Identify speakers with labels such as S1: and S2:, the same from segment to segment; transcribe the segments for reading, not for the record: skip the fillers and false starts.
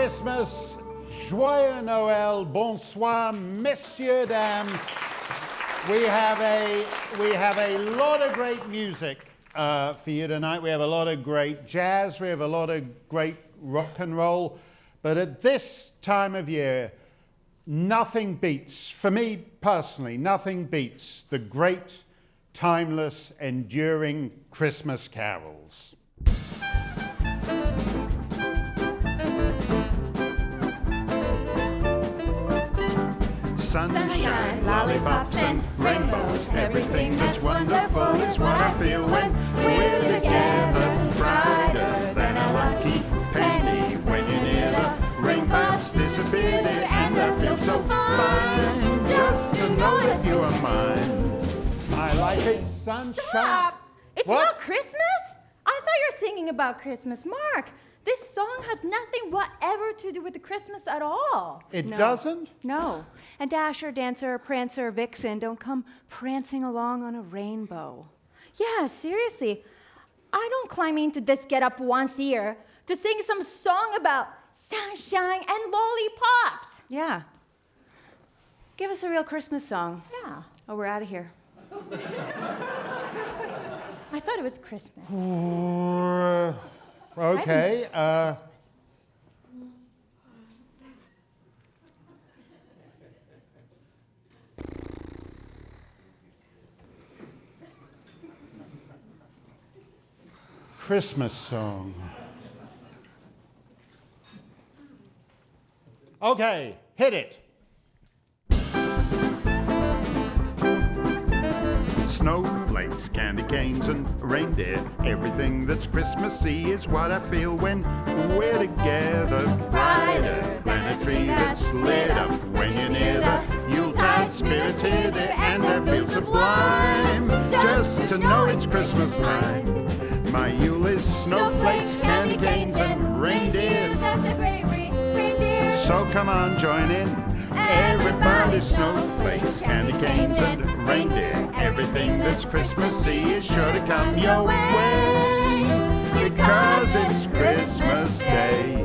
S1: Christmas, joyeux Noël, bonsoir, messieurs, dames. We have a lot of great music for you tonight. We have a lot of great jazz. We have a lot of great rock and roll. But at this time of year, nothing beats, for me personally, nothing beats the great, timeless, enduring Christmas carols. Sunshine, lollipops and rainbows, everything that's wonderful is what I feel when we're together, brighter than a lucky penny. When you're near, the raindrops disappear and I feel so fine, just to know that you are mine. I like it, sunshine.
S2: Stop! It's
S1: What?
S2: not Christmas? I thought you were singing about Christmas. Mark, this song has nothing whatever to do with the Christmas at all.
S1: It doesn't?
S3: No. And Dasher, Dancer, Prancer, Vixen don't come prancing along on a rainbow.
S2: Yeah, seriously. I don't climb into this get-up once a year to sing some song about sunshine and lollipops.
S3: Yeah. Give us a real Christmas song.
S2: Yeah.
S3: Oh, we're out of here.
S2: I thought it was Christmas.
S1: Okay. Christmas song. Okay, hit it. Snowflakes, candy canes, and reindeer. Everything that's Christmassy is what I feel when we're together. Brighter than a tree that's lit up when you're near, the Yuletide spirit's here, and I feel sublime just to know it's Christmas time. My Yule is snowflakes, candy canes, and reindeer.
S2: That's a great reindeer.
S1: So come on, join in. Everybody, snowflakes, candy canes, and reindeer. Everything that's Christmassy is sure to come your way, because it's Christmas Day.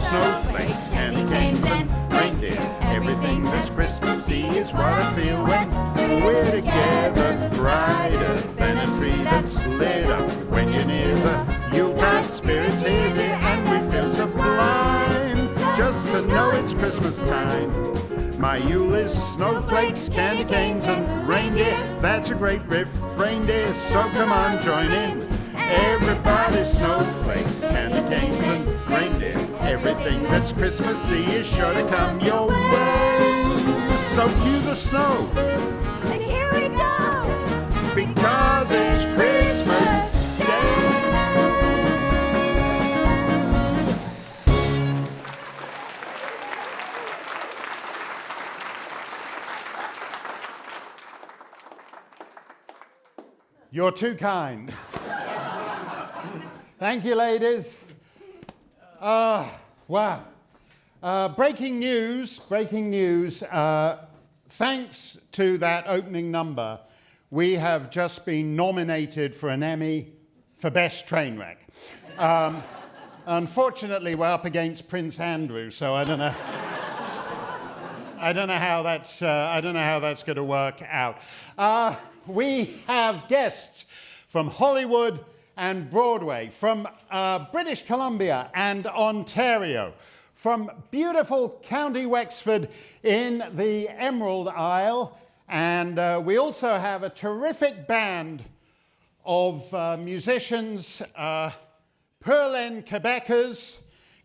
S1: Snowflakes, candy canes, and reindeer. Everything that's Christmassy is what I feel when we're together. Brighter than a tree that's lit up when you're near, the Yuletide spirit's here, and we feel sublime just to know it's Christmas time. My Yule is snowflakes, candy canes, and reindeer. That's a great riff, reindeer, so come on, join in. Everybody, snowflakes, candy canes, and reindeer. Everything that's Christmassy is sure to come your way. So cue the snow,
S2: And here we go.
S1: because it's Christmas Day. You're too kind. Thank you, ladies. Wow. Breaking news. Thanks to that opening number, we have just been nominated for an Emmy for Best Trainwreck. Unfortunately, we're up against Prince Andrew, so I don't know how that's going to work out. We have guests from Hollywood and Broadway, from British Columbia and Ontario, from beautiful County Wexford in the Emerald Isle, and we also have a terrific band of musicians, Perlen Quebecers,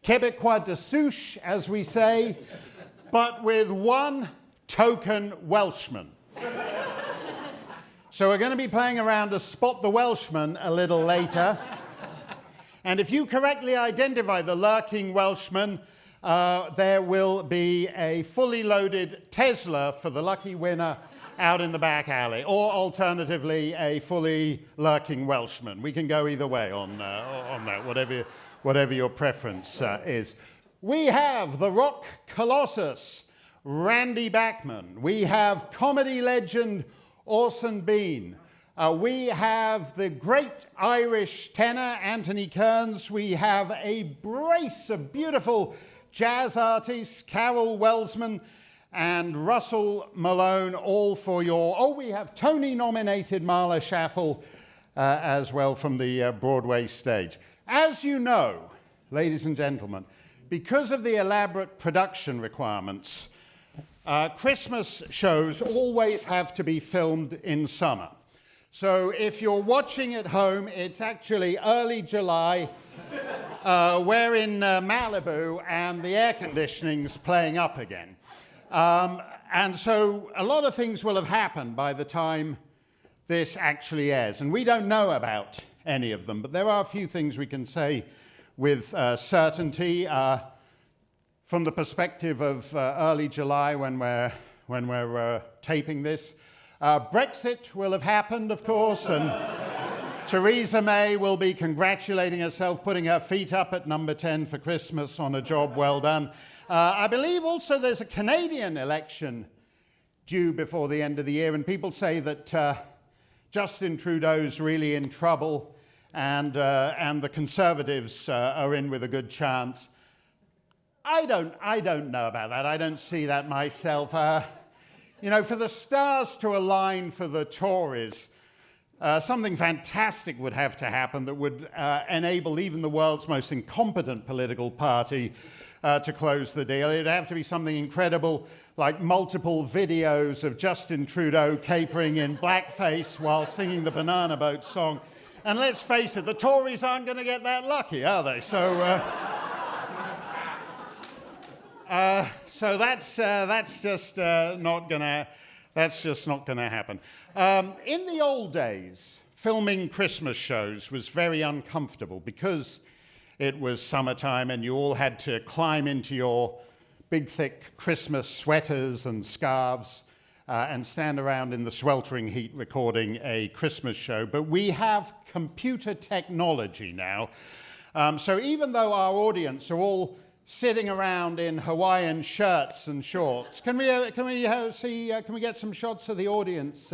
S1: Québécois de souche, as we say, but with one token Welshman. So we're going to be playing around to spot the Welshman a little later. And if you correctly identify the lurking Welshman, there will be a fully loaded Tesla for the lucky winner out in the back alley, or alternatively, a fully lurking Welshman. We can go either way on that, whatever your preference is. We have the rock colossus, Randy Bachman. We have comedy legend Orson Bean. We have the great Irish tenor Anthony Kearns. We have a brace of beautiful jazz artists, Carol Welsman and Russell Malone, all for your... Oh, we have Tony-nominated Marla Schaffel as well from the Broadway stage. As you know, ladies and gentlemen, because of the elaborate production requirements, Christmas shows always have to be filmed in summer. So if you're watching at home, it's actually early July. We're in Malibu, and the air conditioning's playing up again. And so a lot of things will have happened by the time this actually airs. And we don't know about any of them, but there are a few things we can say with certainty. From the perspective of early July when we're taping this, Brexit will have happened, of course, and Theresa May will be congratulating herself, putting her feet up at number 10 for Christmas on a job well done. I believe also there's a Canadian election due before the end of the year, and people say that Justin Trudeau's really in trouble, and the Conservatives are in with a good chance. I don't know about that. I don't see that myself. For the stars to align for the Tories, something fantastic would have to happen that would enable even the world's most incompetent political party to close the deal. It'd have to be something incredible, like multiple videos of Justin Trudeau capering in blackface while singing the Banana Boat song. And let's face it, the Tories aren't going to get that lucky, are they? So that's just not gonna happen. In the old days, filming Christmas shows was very uncomfortable because it was summertime and you all had to climb into your big, thick Christmas sweaters and scarves and stand around in the sweltering heat recording a Christmas show. But we have computer technology now. So even though our audience are all sitting around in Hawaiian shirts and shorts, can we get some shots of the audience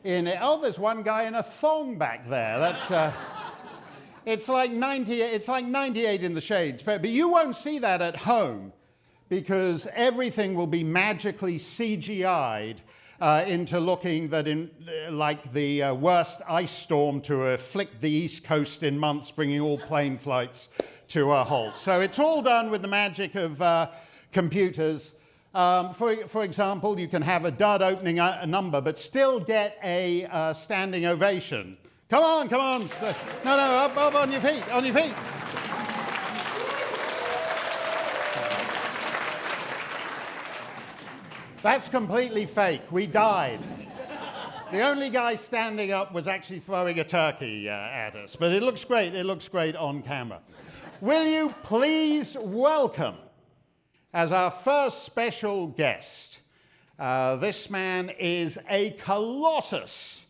S1: in it? Oh, there's one guy in a thong back there. That's it's like 98 in the shades. But you won't see that at home because everything will be magically CGI'd into looking like the worst ice storm to afflict the East Coast in months, bringing all plane flights to a halt. So it's all done with the magic of computers. For example, you can have a dud opening a number, but still get a standing ovation. Come on. No, up on your feet, That's completely fake. We died. The only guy standing up was actually throwing a turkey at us, but it looks great. It looks great on camera. Will you please welcome, as our first special guest, this man is a colossus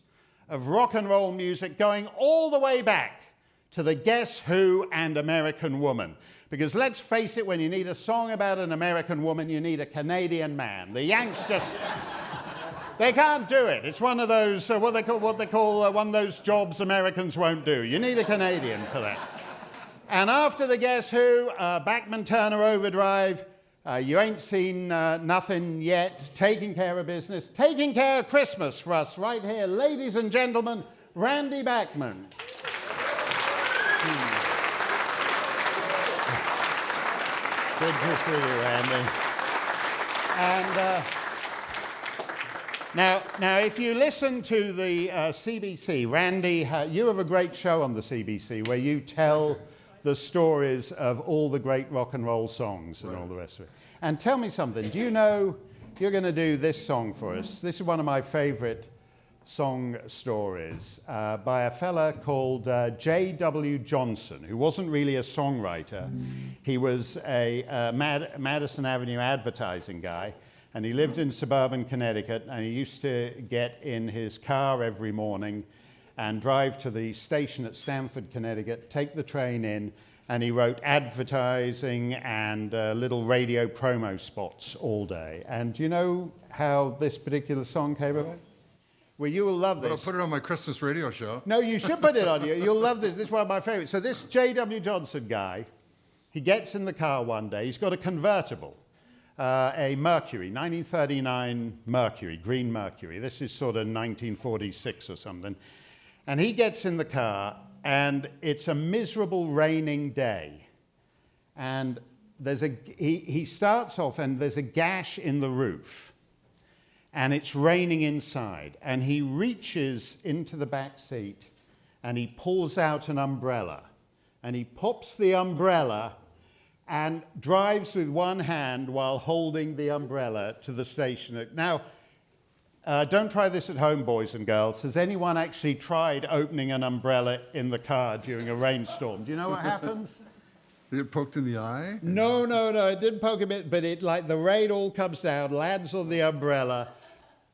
S1: of rock and roll music going all the way back to the Guess Who and American Woman. Because let's face it, when you need a song about an American woman, you need a Canadian man. The Yanks just... they can't do it. It's one of those, what they call one of those jobs Americans won't do. You need a Canadian for that. And after the Guess Who, Bachman Turner Overdrive, You Ain't Seen Nothing Yet, Taking Care of Business, Taking Care of Christmas for us right here. Ladies and gentlemen, Randy Bachman. Good to see you, Randy. And now, if you listen to the CBC, Randy, you have a great show on the CBC where you tell the stories of all the great rock and roll songs and all the rest of it. And tell me something. Do you know you're going to do this song for us? This is one of my favorite song stories by a fella called J.W. Johnson, who wasn't really a songwriter. He was a Madison Avenue advertising guy, and he lived in suburban Connecticut, and he used to get in his car every morning and drive to the station at Stamford, Connecticut, take the train in, and he wrote advertising and little radio promo spots all day. And do you know how this particular song came about? Well, you will love this.
S4: I'll put it on my Christmas radio show.
S1: No, you should put it on. You'll love this. This is one of my favorites. So this J.W. Johnson guy, he gets in the car one day. He's got a convertible, a Mercury, 1939 Mercury, green Mercury. This is sort of 1946 or something. And he gets in the car, and it's a miserable raining day. And he starts off, and there's a gash in the roof. And it's raining inside. And he reaches into the back seat, and he pulls out an umbrella. And he pops the umbrella and drives with one hand while holding the umbrella to the station. Now, don't try this at home, boys and girls. Has anyone actually tried opening an umbrella in the car during a rainstorm? Do you know what happens?
S4: Did it poked in the eye?
S1: No, it didn't poke a bit, but it, like, the rain all comes down, lands on the umbrella,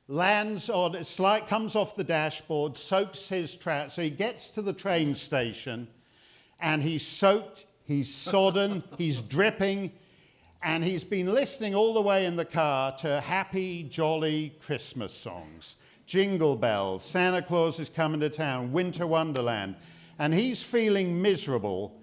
S1: lands on, comes off the dashboard, soaks his trousers. So he gets to the train station, and he's soaked, he's sodden, he's dripping, and he's been listening all the way in the car to happy, jolly Christmas songs. Jingle Bells, Santa Claus is Coming to Town, Winter Wonderland. And he's feeling miserable,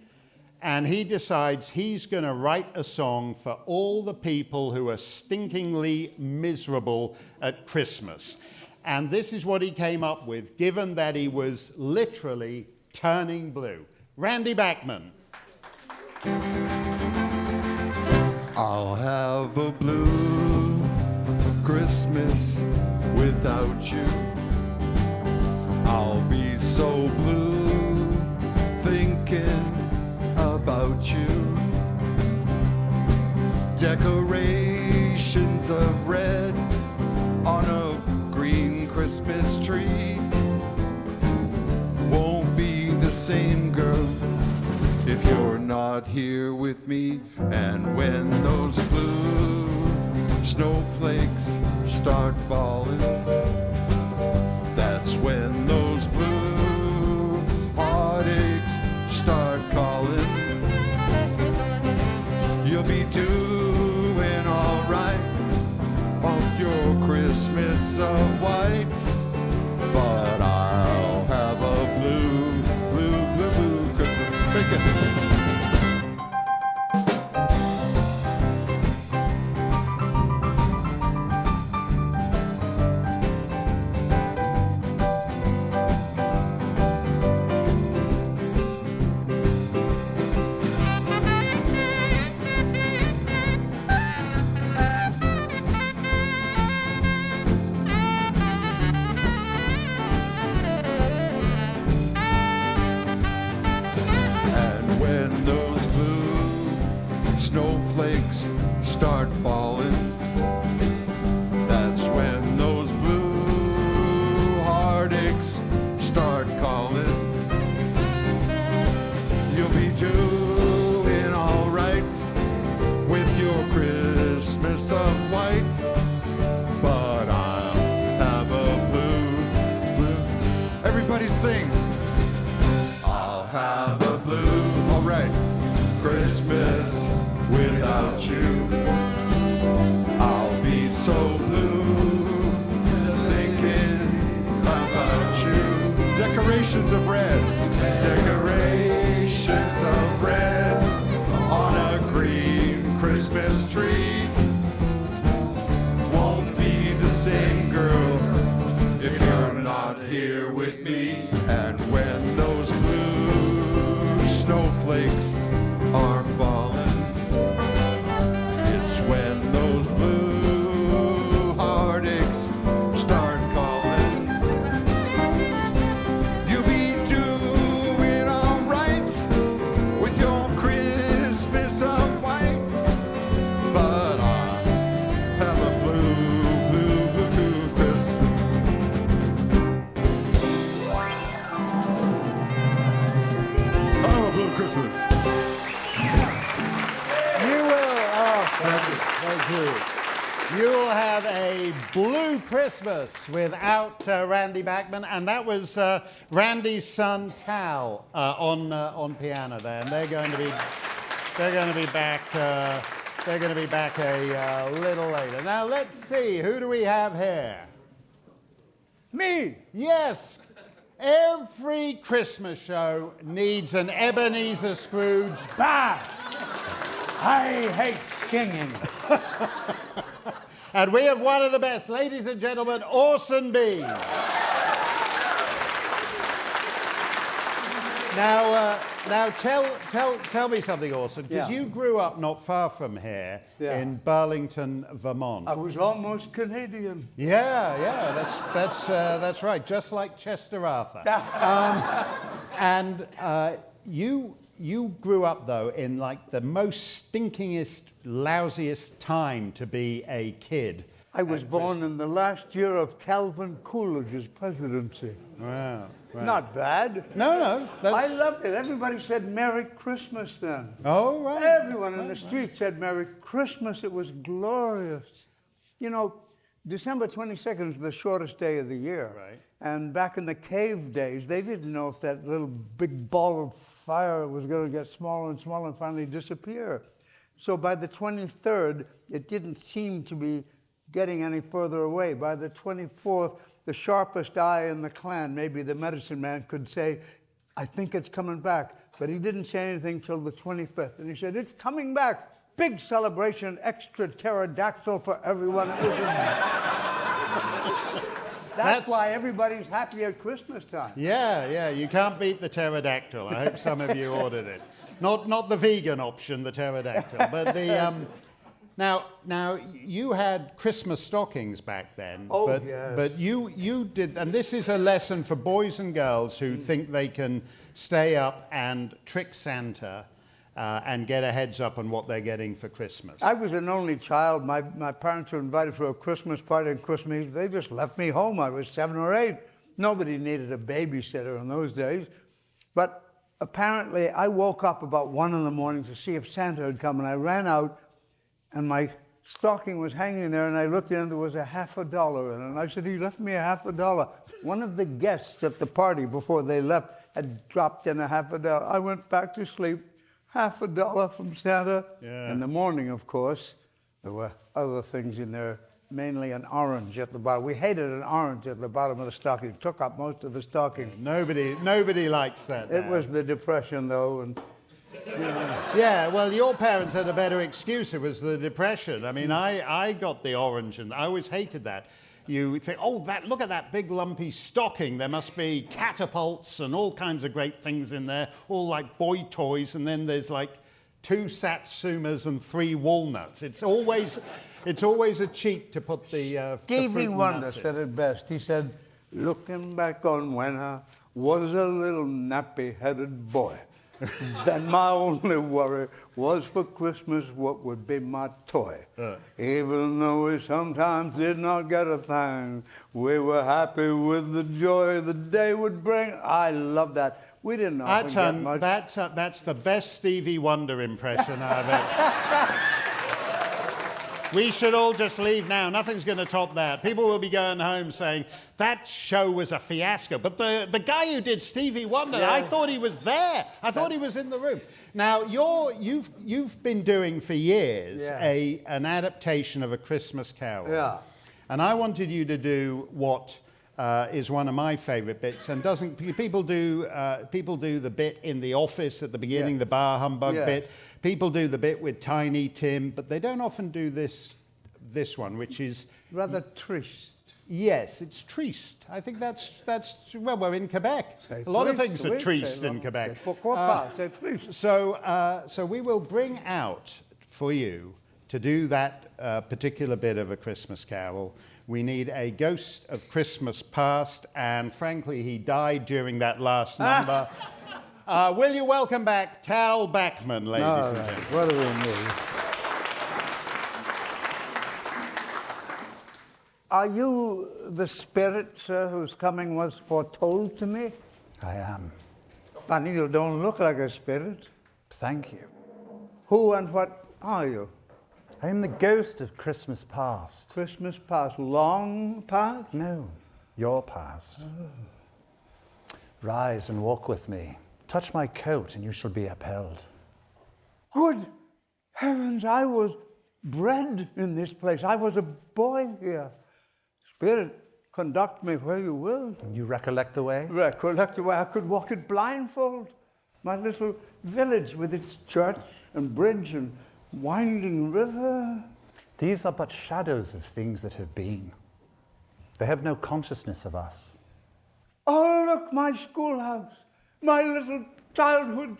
S1: and he decides he's going to write a song for all the people who are stinkingly miserable at Christmas. And this is what he came up with, given that he was literally turning blue. Randy Bachman.
S4: I'll have a blue Christmas without you. I'll be so blue thinking about you. Decorations of red on a green Christmas tree won't be the same, girl, if you're not here with me. And when those blue snowflakes start falling, that's when those blue heartaches start calling. You'll be doing all right on your Christmas of white, but I'll have a blue Christmas. Take it. Start falling, that's when those blue heartaches start calling. You'll be doing all right with your Christmas of white, but I'll have a blue. Everybody sing. I'll have a blue, all right, Christmas without you. I'll be so blue thinking about you. Decorations of red, decorations of red on a green Christmas tree won't be the same, girl, if you're not here with me. And when those blue snowflakes are falling, it's
S1: You'll have a blue Christmas without Randy Bachman, and that was Randy's son Tal on piano there, and they're going to be back. They're going to be back a little later. Now let's see, who do we have here?
S5: Me!
S1: Yes. Every Christmas show needs an Ebenezer Scrooge.
S5: Bah! I hate singing.
S1: And we have one of the best, ladies and gentlemen, Orson Bean. Now tell me something, Orson, because you grew up not far from here in Burlington, Vermont.
S5: I was almost Canadian.
S1: Yeah, that's right, just like Chester Arthur. And you grew up though in like the most stinkingest, lousiest time to be a kid.
S5: I was born in the last year of Calvin Coolidge's presidency.
S1: Wow. Right.
S5: Not bad.
S1: No.
S5: I loved it. Everybody said Merry Christmas then.
S1: Oh, right.
S5: Everyone in the street said Merry Christmas. It was glorious. You know, December 22nd is the shortest day of the year.
S1: Right.
S5: And back in the cave days, they didn't know if that little big ball of fire was going to get smaller and smaller and finally disappear. So by the 23rd, it didn't seem to be getting any further away. By the 24th, the sharpest eye in the clan, maybe the medicine man, could say, I think it's coming back. But he didn't say anything till the 25th. And he said, it's coming back. Big celebration, extra pterodactyl for everyone. That's why everybody's happy at Christmas time.
S1: Yeah, you can't beat the pterodactyl. I hope some of you ordered it. Not the vegan option, the pterodactyl, but the... Now you had Christmas stockings back then.
S5: Oh,
S1: but,
S5: yes.
S1: But you did, and this is a lesson for boys and girls who think they can stay up and trick Santa and get a heads up on what they're getting for Christmas.
S5: I was an only child. My parents were invited for a Christmas party on Christmas Eve. They just left me home. I was 7 or 8. Nobody needed a babysitter in those days. But apparently, I woke up about 1 in the morning to see if Santa had come, and I ran out, and my stocking was hanging there, and I looked in, and there was a $50 in it. And I said, he left me a $50. One of the guests at the party before they left had dropped in a $50. I went back to sleep. $50 from Santa.
S1: Yeah.
S5: In the morning, of course, there were other things in there, mainly an orange at the bottom. We hated an orange at the bottom of the stocking. It took up most of the stocking.
S1: Nobody likes that.
S5: It was the Depression, though, and you know.
S1: Yeah, well, your parents had a better excuse. It was the Depression. I mean, I got the orange, and I always hated that. You think, oh, look at that big lumpy stocking. There must be catapults and all kinds of great things in there, all like boy toys, and then there's like 2 satsumas and 3 walnuts. It's always a cheat to put the
S5: Stevie
S1: fruit
S5: Wonder
S1: nuts in.
S5: said it best. He said, looking back on when I was a little nappy-headed boy, then my only worry was for Christmas what would be my toy. Even though we sometimes did not get a thing, we were happy with the joy the day would bring. I love that. We didn't often get much.
S1: That's the best Stevie Wonder impression I've ever... We should all just leave now. Nothing's going to top that. People will be going home saying, that show was a fiasco. But the guy who did Stevie Wonder, I thought he was there. I thought he was in the room. Now, you've been doing for years an adaptation of A Christmas Carol.
S5: Yeah.
S1: And I wanted you to do what is one of my favorite bits, and people do the bit in the office at the beginning, the bar humbug bit. People do the bit with Tiny Tim, but they don't often do this one, which is
S5: rather triste.
S1: Yes, it's triste. I think that's well, we're in Quebec. A lot of things are triste in Quebec. So we will bring out for you to do that particular bit of A Christmas Carol. We need a ghost of Christmas past, and frankly, he died during that last number. Will you welcome back Tal Bachman, ladies and gentlemen?
S5: What do we need? Are you the spirit, sir, whose coming was foretold to me?
S6: I am.
S5: Funny, you don't look like a spirit.
S6: Thank you.
S5: Who and what are you?
S6: I am the ghost of Christmas past.
S5: Christmas past, long past?
S6: No, your past. Rise and walk with me. Touch my coat and you shall be upheld.
S5: Good heavens, I was bred in this place. I was a boy here. Spirit, conduct me where you will.
S6: You recollect the way?
S5: Recollect the way I could walk it blindfold. My little village with its church and bridge and winding river.
S6: These are but shadows of things that have been. They have no consciousness of us.
S5: Oh, look, my schoolhouse. My little childhood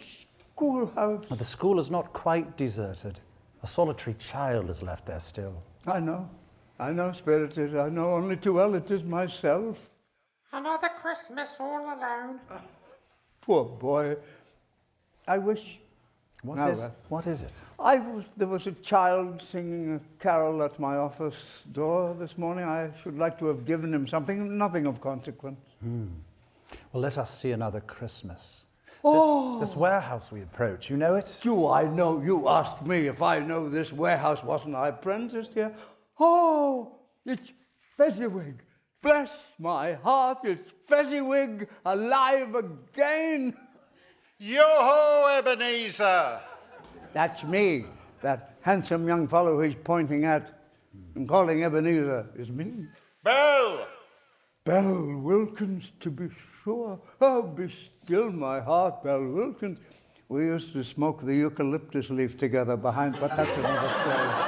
S5: schoolhouse.
S6: The school is not quite deserted. A solitary child is left there still.
S5: I know, Spirit. I know only too well it is myself.
S7: Another Christmas all alone.
S5: Poor boy. I wish...
S6: What is it?
S5: There was a child singing a carol at my office door this morning. I should like to have given him something, nothing of consequence.
S6: Well, let us see another Christmas.
S5: Oh!
S6: This warehouse we approach, you know it?
S5: Do I know? You asked me if I know this warehouse. Wasn't I apprenticed here? Oh, it's Fezziwig. Bless my heart, it's Fezziwig alive again.
S1: Yo-ho, Ebenezer!
S5: That's me. That handsome young fellow he's pointing at and calling Ebenezer is me.
S1: Bell!
S5: Bell Wilkins, to be sure. Oh, be still my heart, Bell Wilkins. We used to smoke the eucalyptus leaf together behind, but that's another story.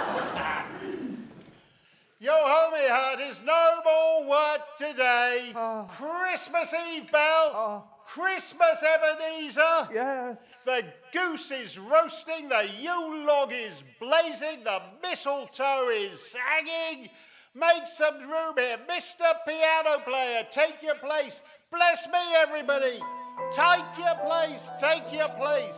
S1: Yo-ho, me heart, is no more word today. Christmas Eve, Bell. Christmas, Ebenezer.
S5: Yeah.
S1: The goose is roasting, the Yule log is blazing, the mistletoe is hanging. Make some room here. Mr. Piano Player, take your place. Bless me, everybody. Take your place, take your place.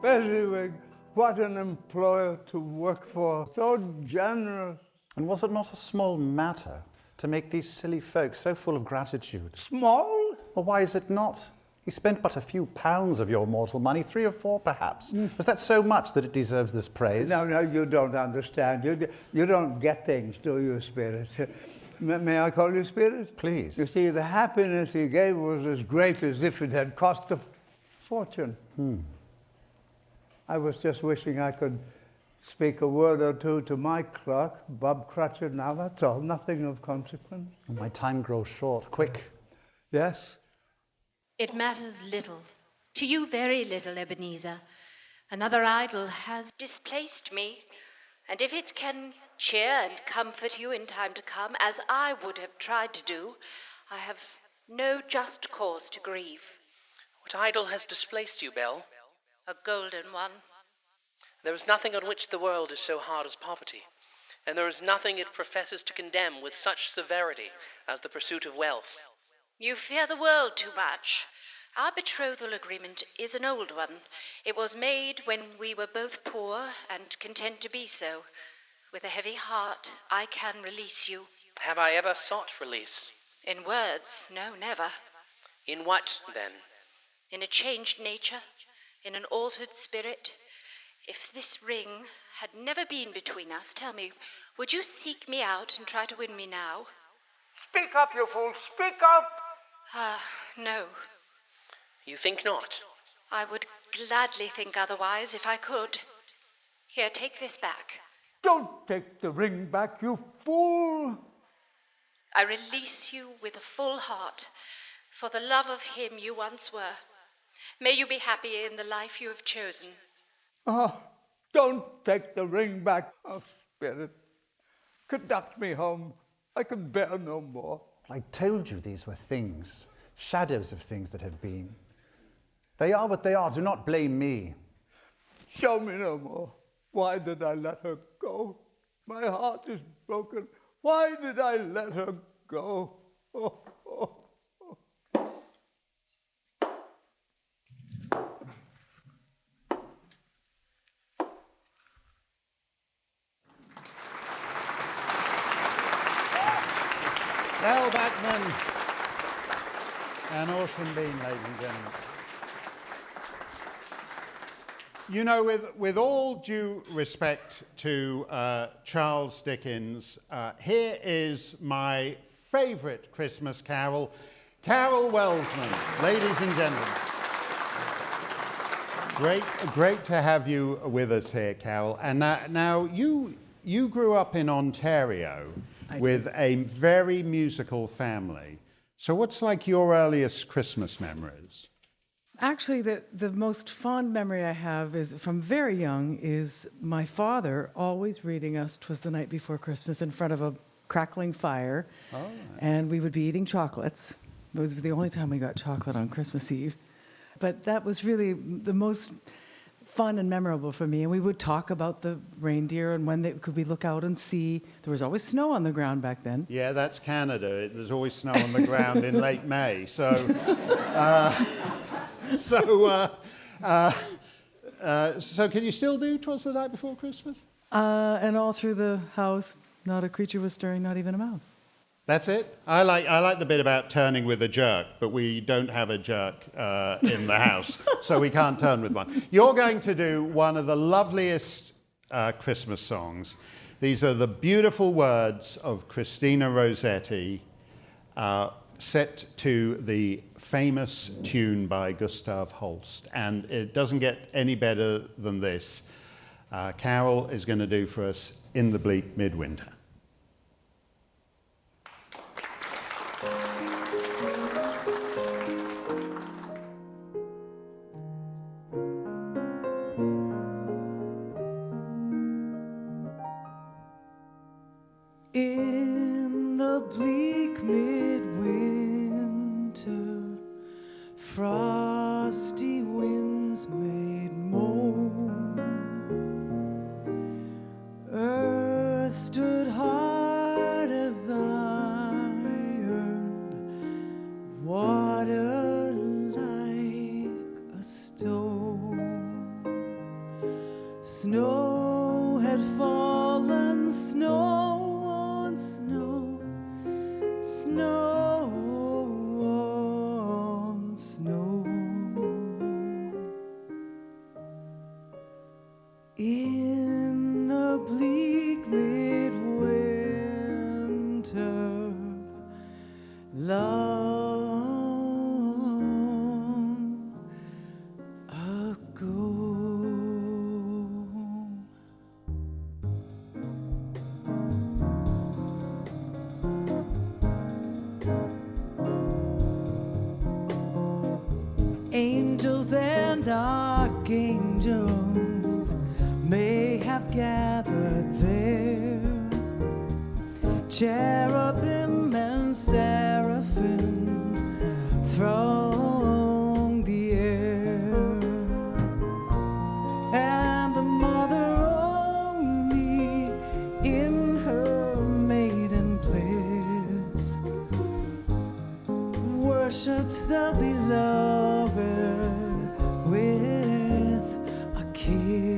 S5: Fezziwig, what an employer to work for. So generous.
S6: And was it not a small matter to make these silly folks so full of gratitude?
S5: Small?
S6: Well, why is it not? He spent but a few pounds of your mortal money, 3 or 4 perhaps. Is that so much that it deserves this praise?
S5: No, you don't understand. You don't get things, do you, Spirit? May I call you Spirit?
S6: Please.
S5: You see, the happiness he gave was as great as if it had cost a fortune. I was just wishing I could speak a word or two to my clerk, Bob Cratchit, now that's all, nothing of consequence.
S6: My time grows short. Quick.
S5: Yes?
S8: It matters little, to you very little, Ebenezer. Another idol has displaced me, and if it can cheer and comfort you in time to come, as I would have tried to do, I have no just cause to grieve.
S9: What idol has displaced you, Belle?
S8: A golden one.
S9: There is nothing on which the world is so hard as poverty, and there is nothing it professes to condemn with such severity as the pursuit of wealth.
S8: You fear the world too much. Our betrothal agreement is an old one. It was made when we were both poor and content to be so. With a heavy heart, I can release you.
S9: Have I ever sought release?
S8: In words, no, never.
S9: In what, then?
S8: In a changed nature, in an altered spirit. If this ring had never been between us, tell me, would you seek me out and try to win me now?
S5: Speak up, you fool, speak up!
S8: No.
S9: You think not?
S8: I would gladly think otherwise if I could. Here, take this back.
S5: Don't take the ring back, you fool!
S8: I release you with a full heart for the love of him you once were. May you be happy in the life you have chosen.
S5: Don't take the ring back. Oh, Spirit, conduct me home. I can bear no more.
S6: I told you these were things, shadows of things that have been. They are what they are. Do not blame me.
S5: Show me no more. Why did I let her go? My heart is broken. Why did I let her go? Oh.
S1: Tal Bachman, And Orson Bean, ladies and gentlemen. You know, with all due respect to Charles Dickens, here is my favourite Christmas carol, Carol Welsman, ladies and gentlemen. Great to have you with us here, Carol. And now you grew up in Ontario with a very musical family. So what's like your earliest Christmas memories?
S10: Actually, the most fond memory I have is from very young is my father always reading us "'Twas the Night Before Christmas" in front of a crackling fire, and we would be eating chocolates. It was the only time we got chocolate on Christmas Eve. But that was really the most fun and memorable for me. And we would talk about the reindeer and could we look out and see. There was always snow on the ground back then.
S1: Yeah, that's Canada. There's always snow on the ground in late May. So, so can you still do "'Twas the Night Before Christmas"?
S10: And all through the house, not a creature was stirring, not even a mouse.
S1: That's it? I like the bit about turning with a jerk, but we don't have a jerk in the house, so we can't turn with one. You're going to do one of the loveliest Christmas songs. These are the beautiful words of Christina Rossetti, set to the famous tune by Gustav Holst, and it doesn't get any better than this. Carol is going to do for us "In the Bleak Midwinter."
S10: In the bleak midwinter, frosty winds made moan. Earth stood hard as iron, water like a stone. Snow had fallen, snow on snow, snow on snow. In the bleak midwinter, long ago. Angels and archangels may have gathered there, cherubim and seraphim throng the air, and the mother only in her maiden bliss worshipped the beloved with a kiss.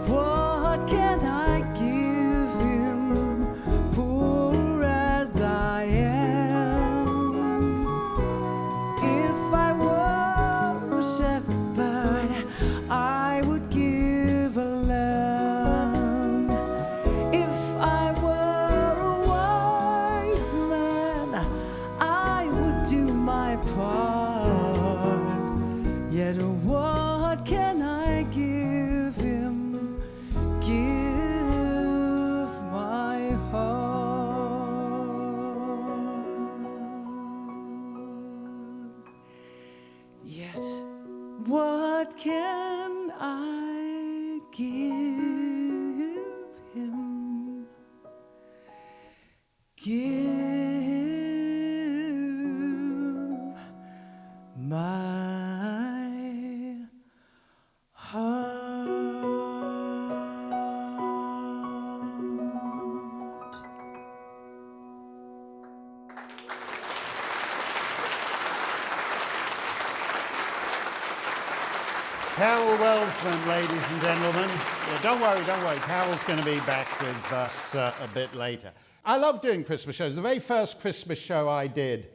S10: What can I give him, poor as I am? If I were a shepherd, I would give a lamb. If I were a wise man, I would do my part. Yet what can I give him? Give my heart. Yet what can I give him? Give my heart.
S1: Carol Carol Welsman, ladies and gentlemen. Yeah, don't worry. Carol's going to be back with us a bit later. I love doing Christmas shows. The very first Christmas show I did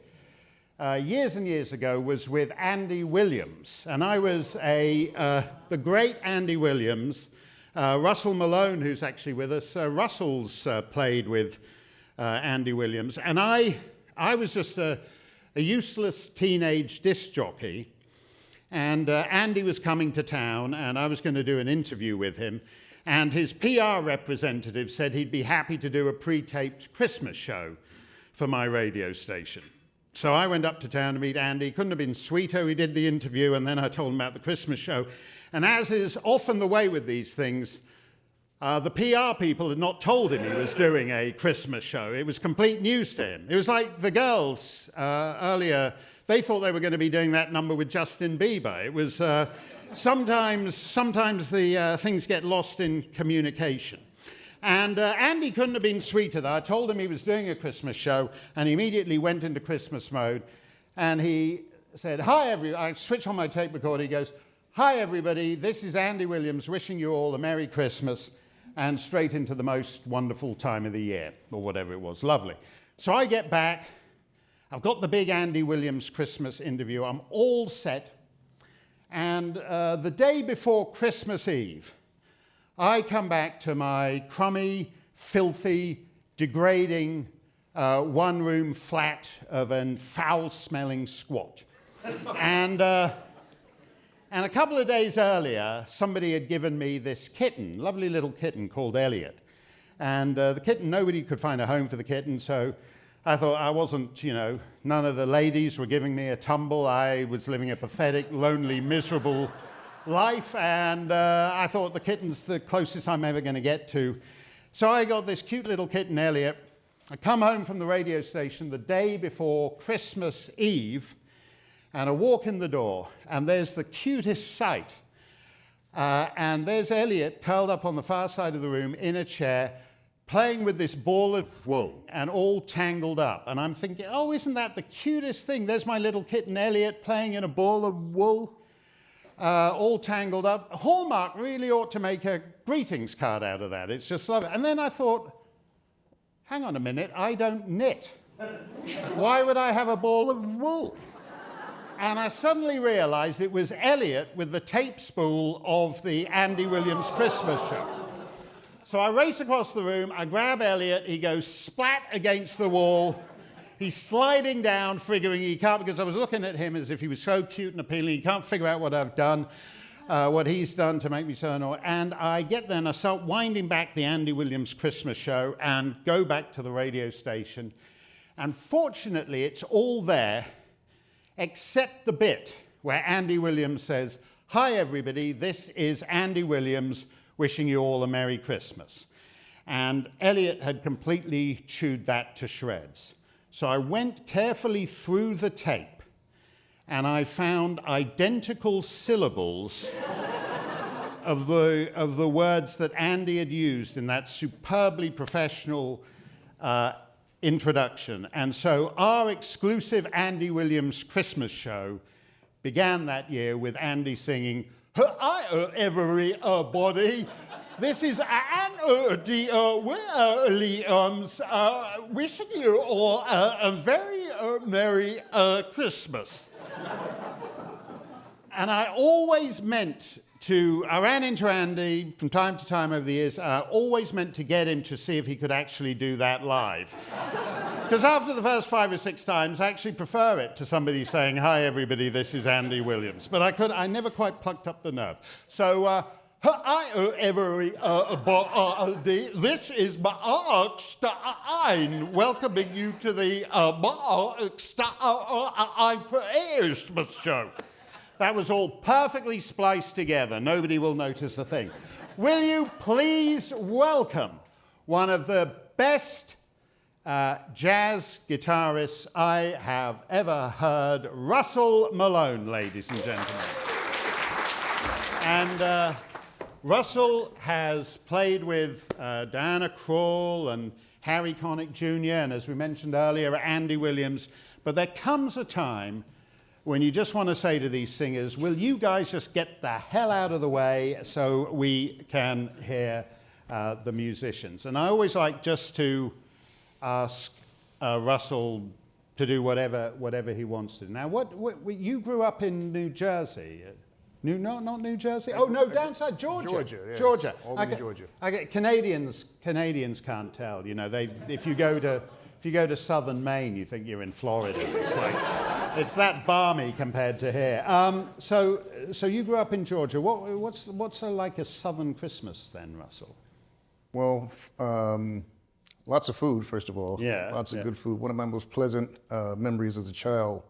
S1: years and years ago was with Andy Williams. And I was the great Andy Williams. Russell Malone, who's actually with us, Russell's played with Andy Williams. And I was just a useless teenage disc jockey. And Andy was coming to town, and I was going to do an interview with him. And his PR representative said he'd be happy to do a pre-taped Christmas show for my radio station. So I went up to town to meet Andy. Couldn't have been sweeter. We did the interview, and then I told him about the Christmas show. And as is often the way with these things, the PR people had not told him he was doing a Christmas show. It was complete news to him. It was like the girls earlier. They thought they were going to be doing that number with Justin Bieber. It was sometimes the things get lost in communication. And Andy couldn't have been sweeter, though. I told him he was doing a Christmas show, and he immediately went into Christmas mode. And he said, "Hi, everybody." I switched on my tape recorder. He goes, "Hi, everybody. This is Andy Williams wishing you all a Merry Christmas," and straight into the most wonderful time of the year, or whatever it was. Lovely. So I get back. I've got the big Andy Williams Christmas interview. I'm all set. And the day before Christmas Eve, I come back to my crummy, filthy, degrading one-room flat of a foul-smelling squat. And a couple of days earlier, somebody had given me this kitten, lovely little kitten called Elliot. And the kitten, nobody could find a home for the kitten, so I thought I wasn't, none of the ladies were giving me a tumble. I was living a pathetic, lonely, miserable life, and I thought the kitten's the closest I'm ever going to get to. So I got this cute little kitten, Elliot. I come home from the radio station the day before Christmas Eve, and I walk in the door, and there's the cutest sight. And there's Elliot curled up on the far side of the room in a chair, playing with this ball of wool and all tangled up. And I'm thinking, oh, isn't that the cutest thing? There's my little kitten Elliot playing in a ball of wool, all tangled up. Hallmark really ought to make a greetings card out of that. It's just lovely. And then I thought, hang on a minute, I don't knit. Why would I have a ball of wool? And I suddenly realized it was Elliot with the tape spool of the Andy Williams Christmas show. So I race across the room, I grab Elliot, he goes splat against the wall. He's sliding down, figuring he can't, because I was looking at him as if he was so cute and appealing, he can't figure out what I've done, what he's done to make me so annoyed. And I get there and I start winding back the Andy Williams Christmas show and go back to the radio station. And fortunately, it's all there, except the bit where Andy Williams says, "Hi, everybody, this is Andy Williams wishing you all a Merry Christmas." And Elliot had completely chewed that to shreds. So I went carefully through the tape, and I found identical syllables of the words that Andy had used in that superbly professional introduction. And so our exclusive Andy Williams Christmas show began that year with Andy singing, "Hi, everybody. This is Andy Williams wishing you all a very Merry Christmas." And I always meant to, I ran into Andy from time to time over the years, and I always meant to get him to see if he could actually do that live. Because after the first 5 or 6 times, I actually prefer it to somebody saying, "Hi, everybody, this is Andy Williams." But I never quite plucked up the nerve. So, "Hi, everybody, this is Marla Steyn welcoming you to the Marla Steyn Christmas show." That was all perfectly spliced together. Nobody will notice a thing. Will you please welcome one of the best jazz guitarists I have ever heard, Russell Malone, ladies and gentlemen. And Russell has played with Diana Krall and Harry Connick Jr., and as we mentioned earlier, Andy Williams. But there comes a time when you just want to say to these singers, will you guys just get the hell out of the way so we can hear the musicians? And I always like just to ask Russell to do whatever he wants to. Now, what you grew up in New Jersey? Not New Jersey. Oh no, down south, Georgia.
S11: Georgia, yes.
S1: Georgia.
S11: Albany, Georgia.
S1: Canadians can't tell. You know, if you go to southern Maine, you think you're in Florida. It's like it's that balmy compared to here. So you grew up in Georgia. What's like a southern Christmas then, Russell?
S11: Well, lots of food, first of all.
S1: Yeah.
S11: Lots of good food. One of my most pleasant memories as a child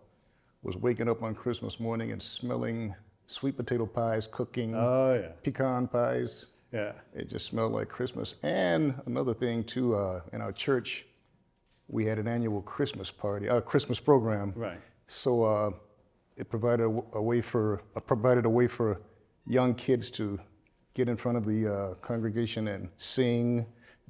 S11: was waking up on Christmas morning and smelling sweet potato pies cooking, pecan pies.
S1: Yeah.
S11: It just smelled like Christmas. And another thing too, in our church, we had an annual Christmas party, Christmas program.
S1: Right.
S11: So it provided a way for young kids to get in front of the congregation and sing,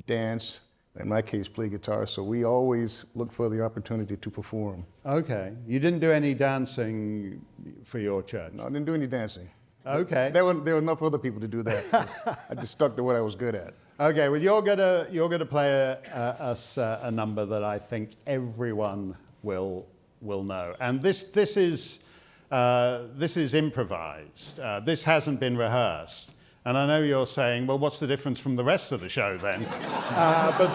S11: dance, in my case, play guitar. So we always looked for the opportunity to perform.
S1: Okay. You didn't do any dancing for your church?
S11: No, I didn't do any dancing.
S1: Okay.
S11: There were enough other people to do that. So I just stuck to what I was good at.
S1: Okay. Well, you're gonna play us a number that I think everyone will know, and this is improvised. This hasn't been rehearsed. And I know you're saying, well, what's the difference from the rest of the show then? But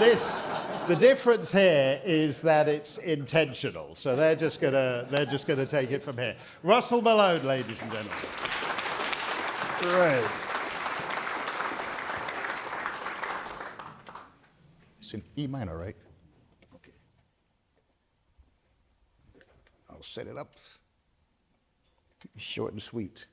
S1: the difference here is that it's intentional. So they're just gonna take it from here. Russell Malone, ladies and gentlemen.
S11: Right. It's in E minor, right? Okay. I'll set it up. Short and sweet.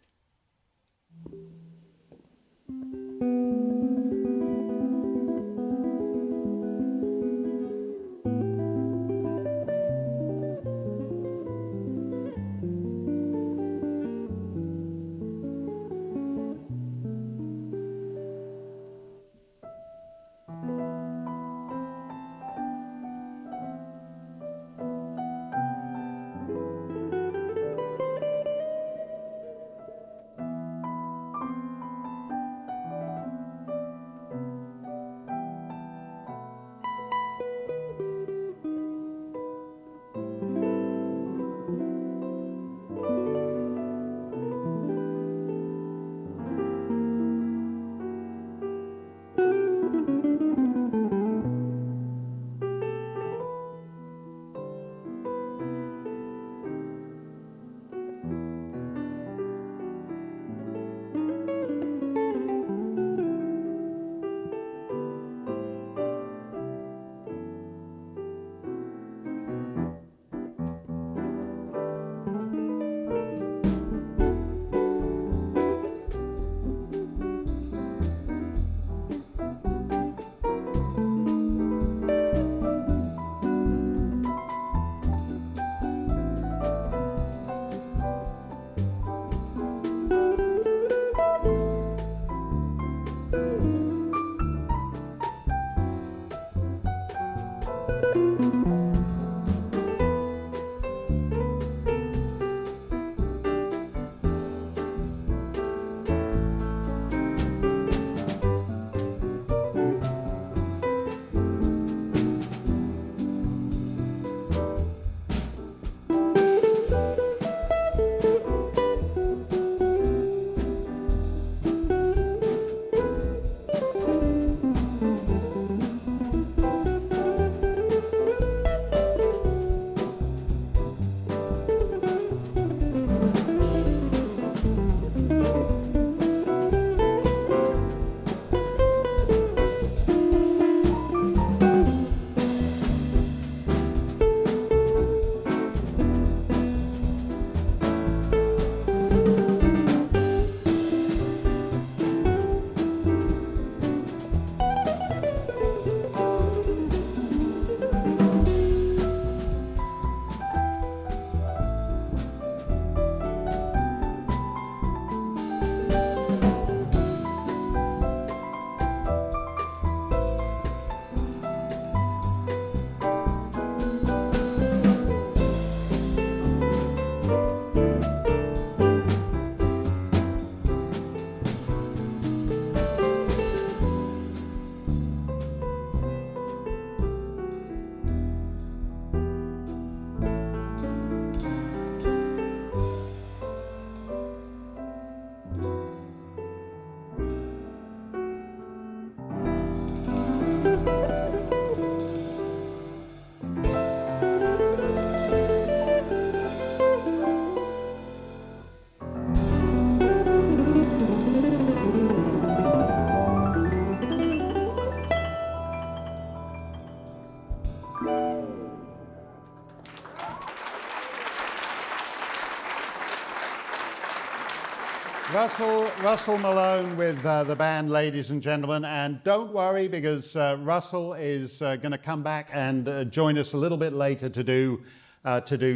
S1: Russell Malone with the band, ladies and gentlemen. And don't worry, because Russell is going to come back and join us a little bit later to do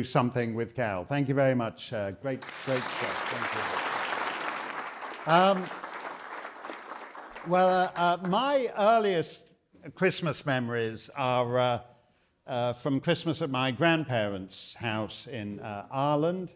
S1: something with Cal. Thank you very much. Great stuff. Thank you. My earliest Christmas memories are from Christmas at my grandparents' house in Ireland,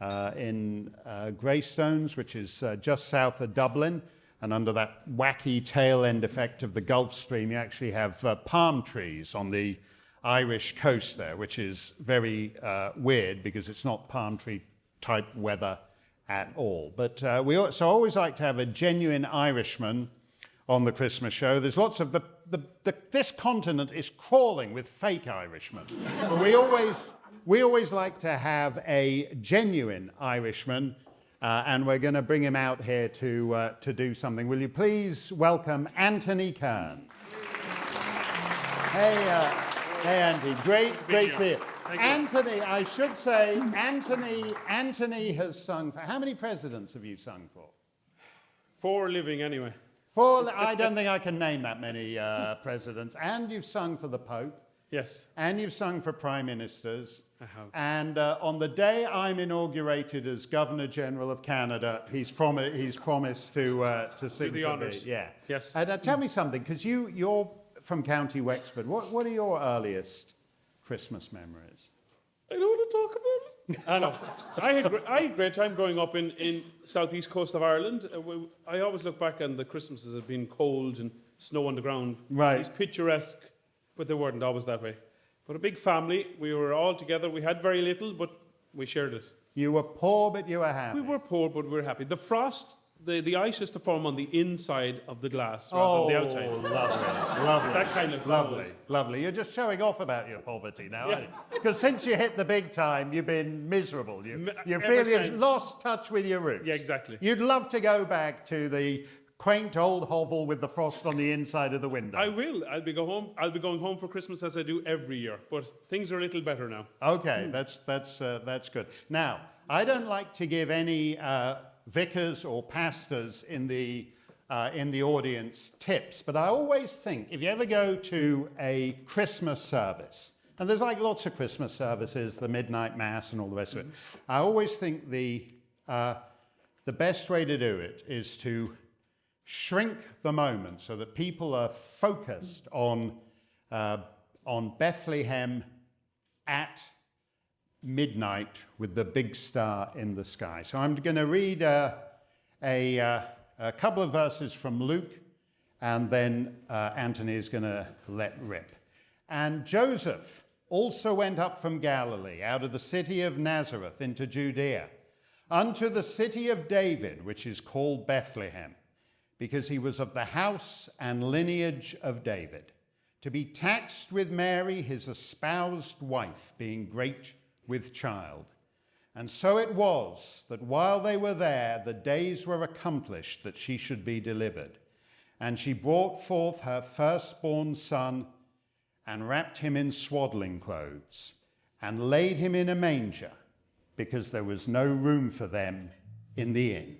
S1: in Greystones, which is just south of Dublin. And under that wacky tail end effect of the Gulf Stream, you actually have palm trees on the Irish coast there, which is very weird because it's not palm tree type weather at all. But I always like to have a genuine Irishman on the Christmas show. There's lots of this continent is crawling with fake Irishmen. But we always like to have a genuine Irishman, and we're going to bring him out here to do something. Will you please welcome Anthony Kearns? Hey, Andy. Great to see you. Anthony, I should say, Anthony has sung for... How many presidents have you sung for?
S12: 4 living, anyway.
S1: 4? I don't think I can name that many presidents. And you've sung for the Pope.
S12: Yes.
S1: And you've sung for prime ministers.
S12: I have.
S1: And on the day I'm inaugurated as Governor General of Canada, he's promised to sing
S12: the
S1: for
S12: honours.
S1: me. Yeah.
S12: Yes.
S1: Tell me something, because you're from County Wexford. What are your earliest Christmas memories?
S12: I don't want to talk about it. I know. I had a great time growing up in southeast coast of Ireland. I always look back on the Christmases as being cold and snow on the ground.
S1: Right.
S12: It's picturesque, but they weren't always that way. But a big family. We were all together. We had very little, but we shared it.
S1: You were poor, but you were happy.
S12: We were poor, but we were happy. The frost, the ice used to form on the inside of the glass rather than the outside.
S1: Oh, lovely.
S12: That kind of
S1: lovely. You're just showing off about your poverty now,
S12: Yeah.
S1: aren't you? Because since you hit the big time, you've been miserable. You
S12: Ever
S1: feel you've
S12: since.
S1: lost touch with your roots.
S12: Yeah, exactly.
S1: You'd love to go back to the quaint old hovel with the frost on the inside of the window.
S12: I will. I'll be going home for Christmas as I do every year. But things are a little better now.
S1: Okay, that's good. Now, I don't like to give any vicars or pastors in the audience tips, but I always think if you ever go to a Christmas service, and there's like lots of Christmas services, the midnight mass and all the rest of it, I always think the best way to do it is to shrink the moment so that people are focused on Bethlehem at midnight with the big star in the sky. So I'm going to read a couple of verses from Luke, and then Antony is going to let rip. And Joseph also went up from Galilee, out of the city of Nazareth into Judea, unto the city of David, which is called Bethlehem, because he was of the house and lineage of David, to be taxed with Mary, his espoused wife, being great with child. And so it was that while they were there, the days were accomplished that she should be delivered. And she brought forth her firstborn son, and wrapped him in swaddling clothes, and laid him in a manger, because there was no room for them in the inn.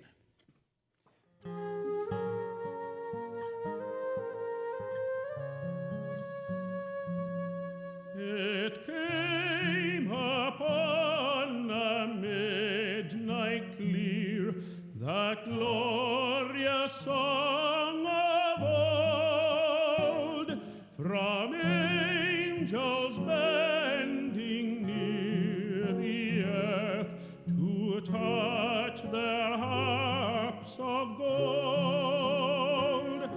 S12: It came upon a midnight clear, that glorious song of old, from angels bending near the earth to touch their harps of gold.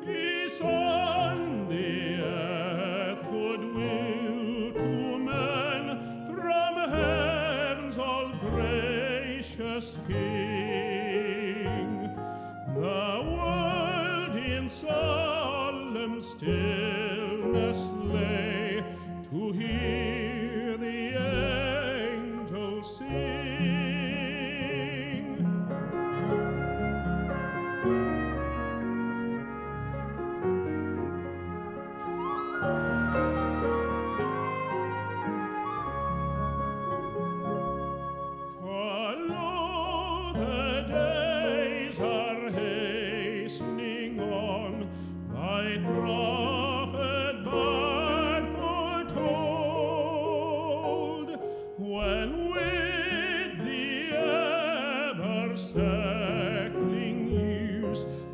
S12: Peace on the earth, goodwill to men, from heaven's all gracious King. The world in solemn stillness lay to hear the angels sing. For lo, the day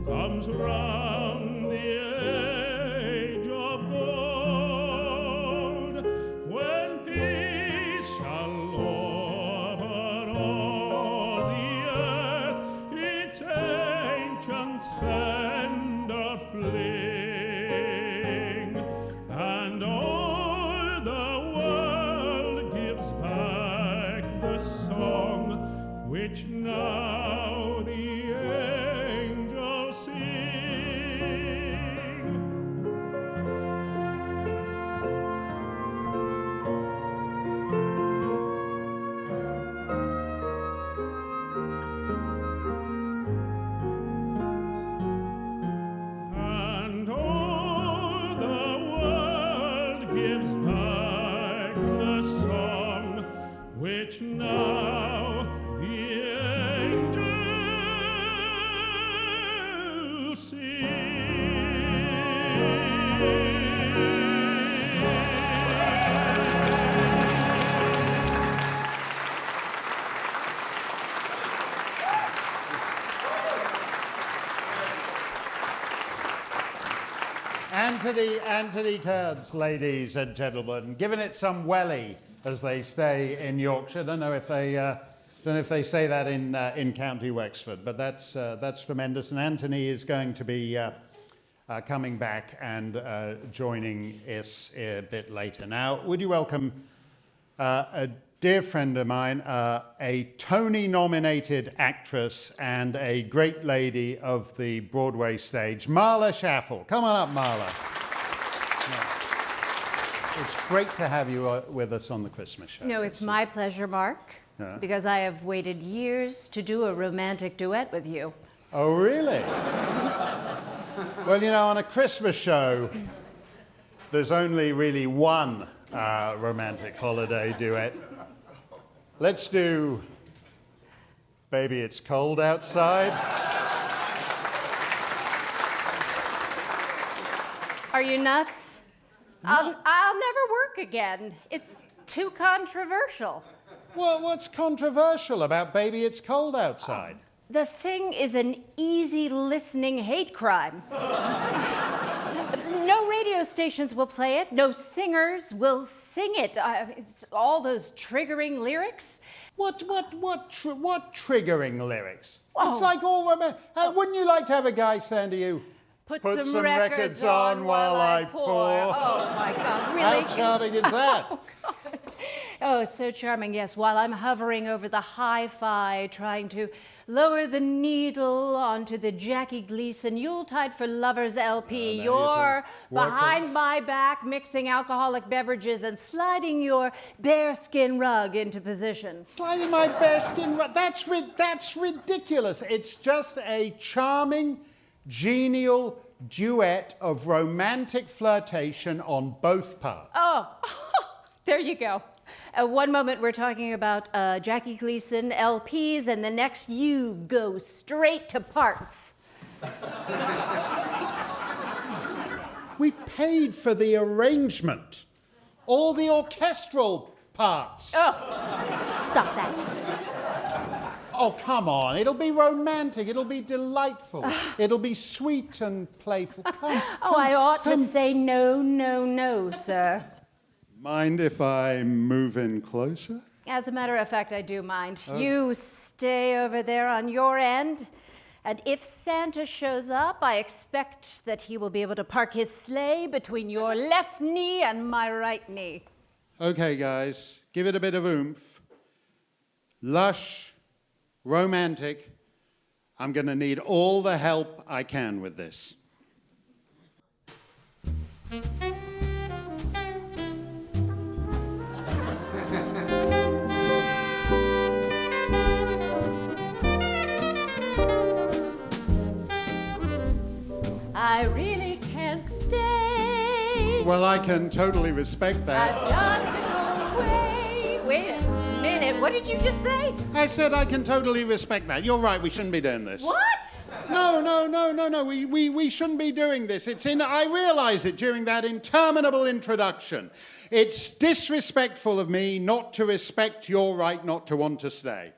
S12: comes round the age of gold, when peace shall over all the earth its ancient splendor fling, and all the world gives back the song which now the angels sing. And all the world gives back the song which now the angels
S1: Anthony Kearns, ladies and gentlemen, giving it some welly, as they say in Yorkshire. Don't know if they say that in County Wexford, but that's tremendous. And Anthony is going to be coming back and joining us a bit later. Now, would you welcome a dear friend of mine, a Tony-nominated actress and a great lady of the Broadway stage, Marla Schaffel. Come on up, Marla. It's great to have you with us on the Christmas show.
S8: No, it's my pleasure, Mark, because I have waited years to do a romantic duet with you.
S1: Oh, really? Well, you know, on a Christmas show, there's only really one romantic holiday duet. Let's do Baby It's Cold Outside.
S8: Are you nuts? I'll never work again. It's too controversial.
S1: Well, what's controversial about Baby It's Cold Outside?
S8: The thing is an easy listening hate crime. No radio stations will play it. No singers will sing it. It's all those triggering lyrics.
S1: What triggering lyrics?
S8: Oh.
S1: It's like all romantic. Wouldn't you like to have a guy saying to you,
S8: Put
S1: some records on while I pour?
S8: Oh my God, really?
S1: How charming is that?
S8: Oh, God. Oh, it's so charming, yes. While I'm hovering over the hi-fi, trying to lower the needle onto the Jackie Gleason Yuletide for Lovers LP, you're behind my back mixing alcoholic beverages and sliding your bearskin rug into position.
S1: Sliding my bearskin rug? That's ridiculous. It's just a charming, genial duet of romantic flirtation on both parts.
S8: Oh, there you go. One moment we're talking about Jackie Gleason LPs, and the next you go straight to parts.
S1: We've paid for the arrangement, all the orchestral parts.
S8: Oh, stop that.
S1: Oh, come on. It'll be romantic. It'll be delightful. It'll be sweet and playful.
S8: I ought to say no, no, no, sir.
S1: Mind if I move in closer?
S8: As a matter of fact, I do mind. You stay over there on your end, and if Santa shows up, I expect that he will be able to park his sleigh between your left knee and my right knee.
S1: Okay, guys, give it a bit of oomph. Lush, romantic. I'm going to need all the help I can with this.
S8: I really can't stay.
S1: Well, I can totally respect that.
S8: I've got to go away. Wait a minute, what did you just say?
S1: I said I can totally respect that. You're right, we shouldn't be doing this.
S8: What?
S1: No. We shouldn't be doing this. I realize it during that interminable introduction. It's disrespectful of me not to respect your right not to want to stay.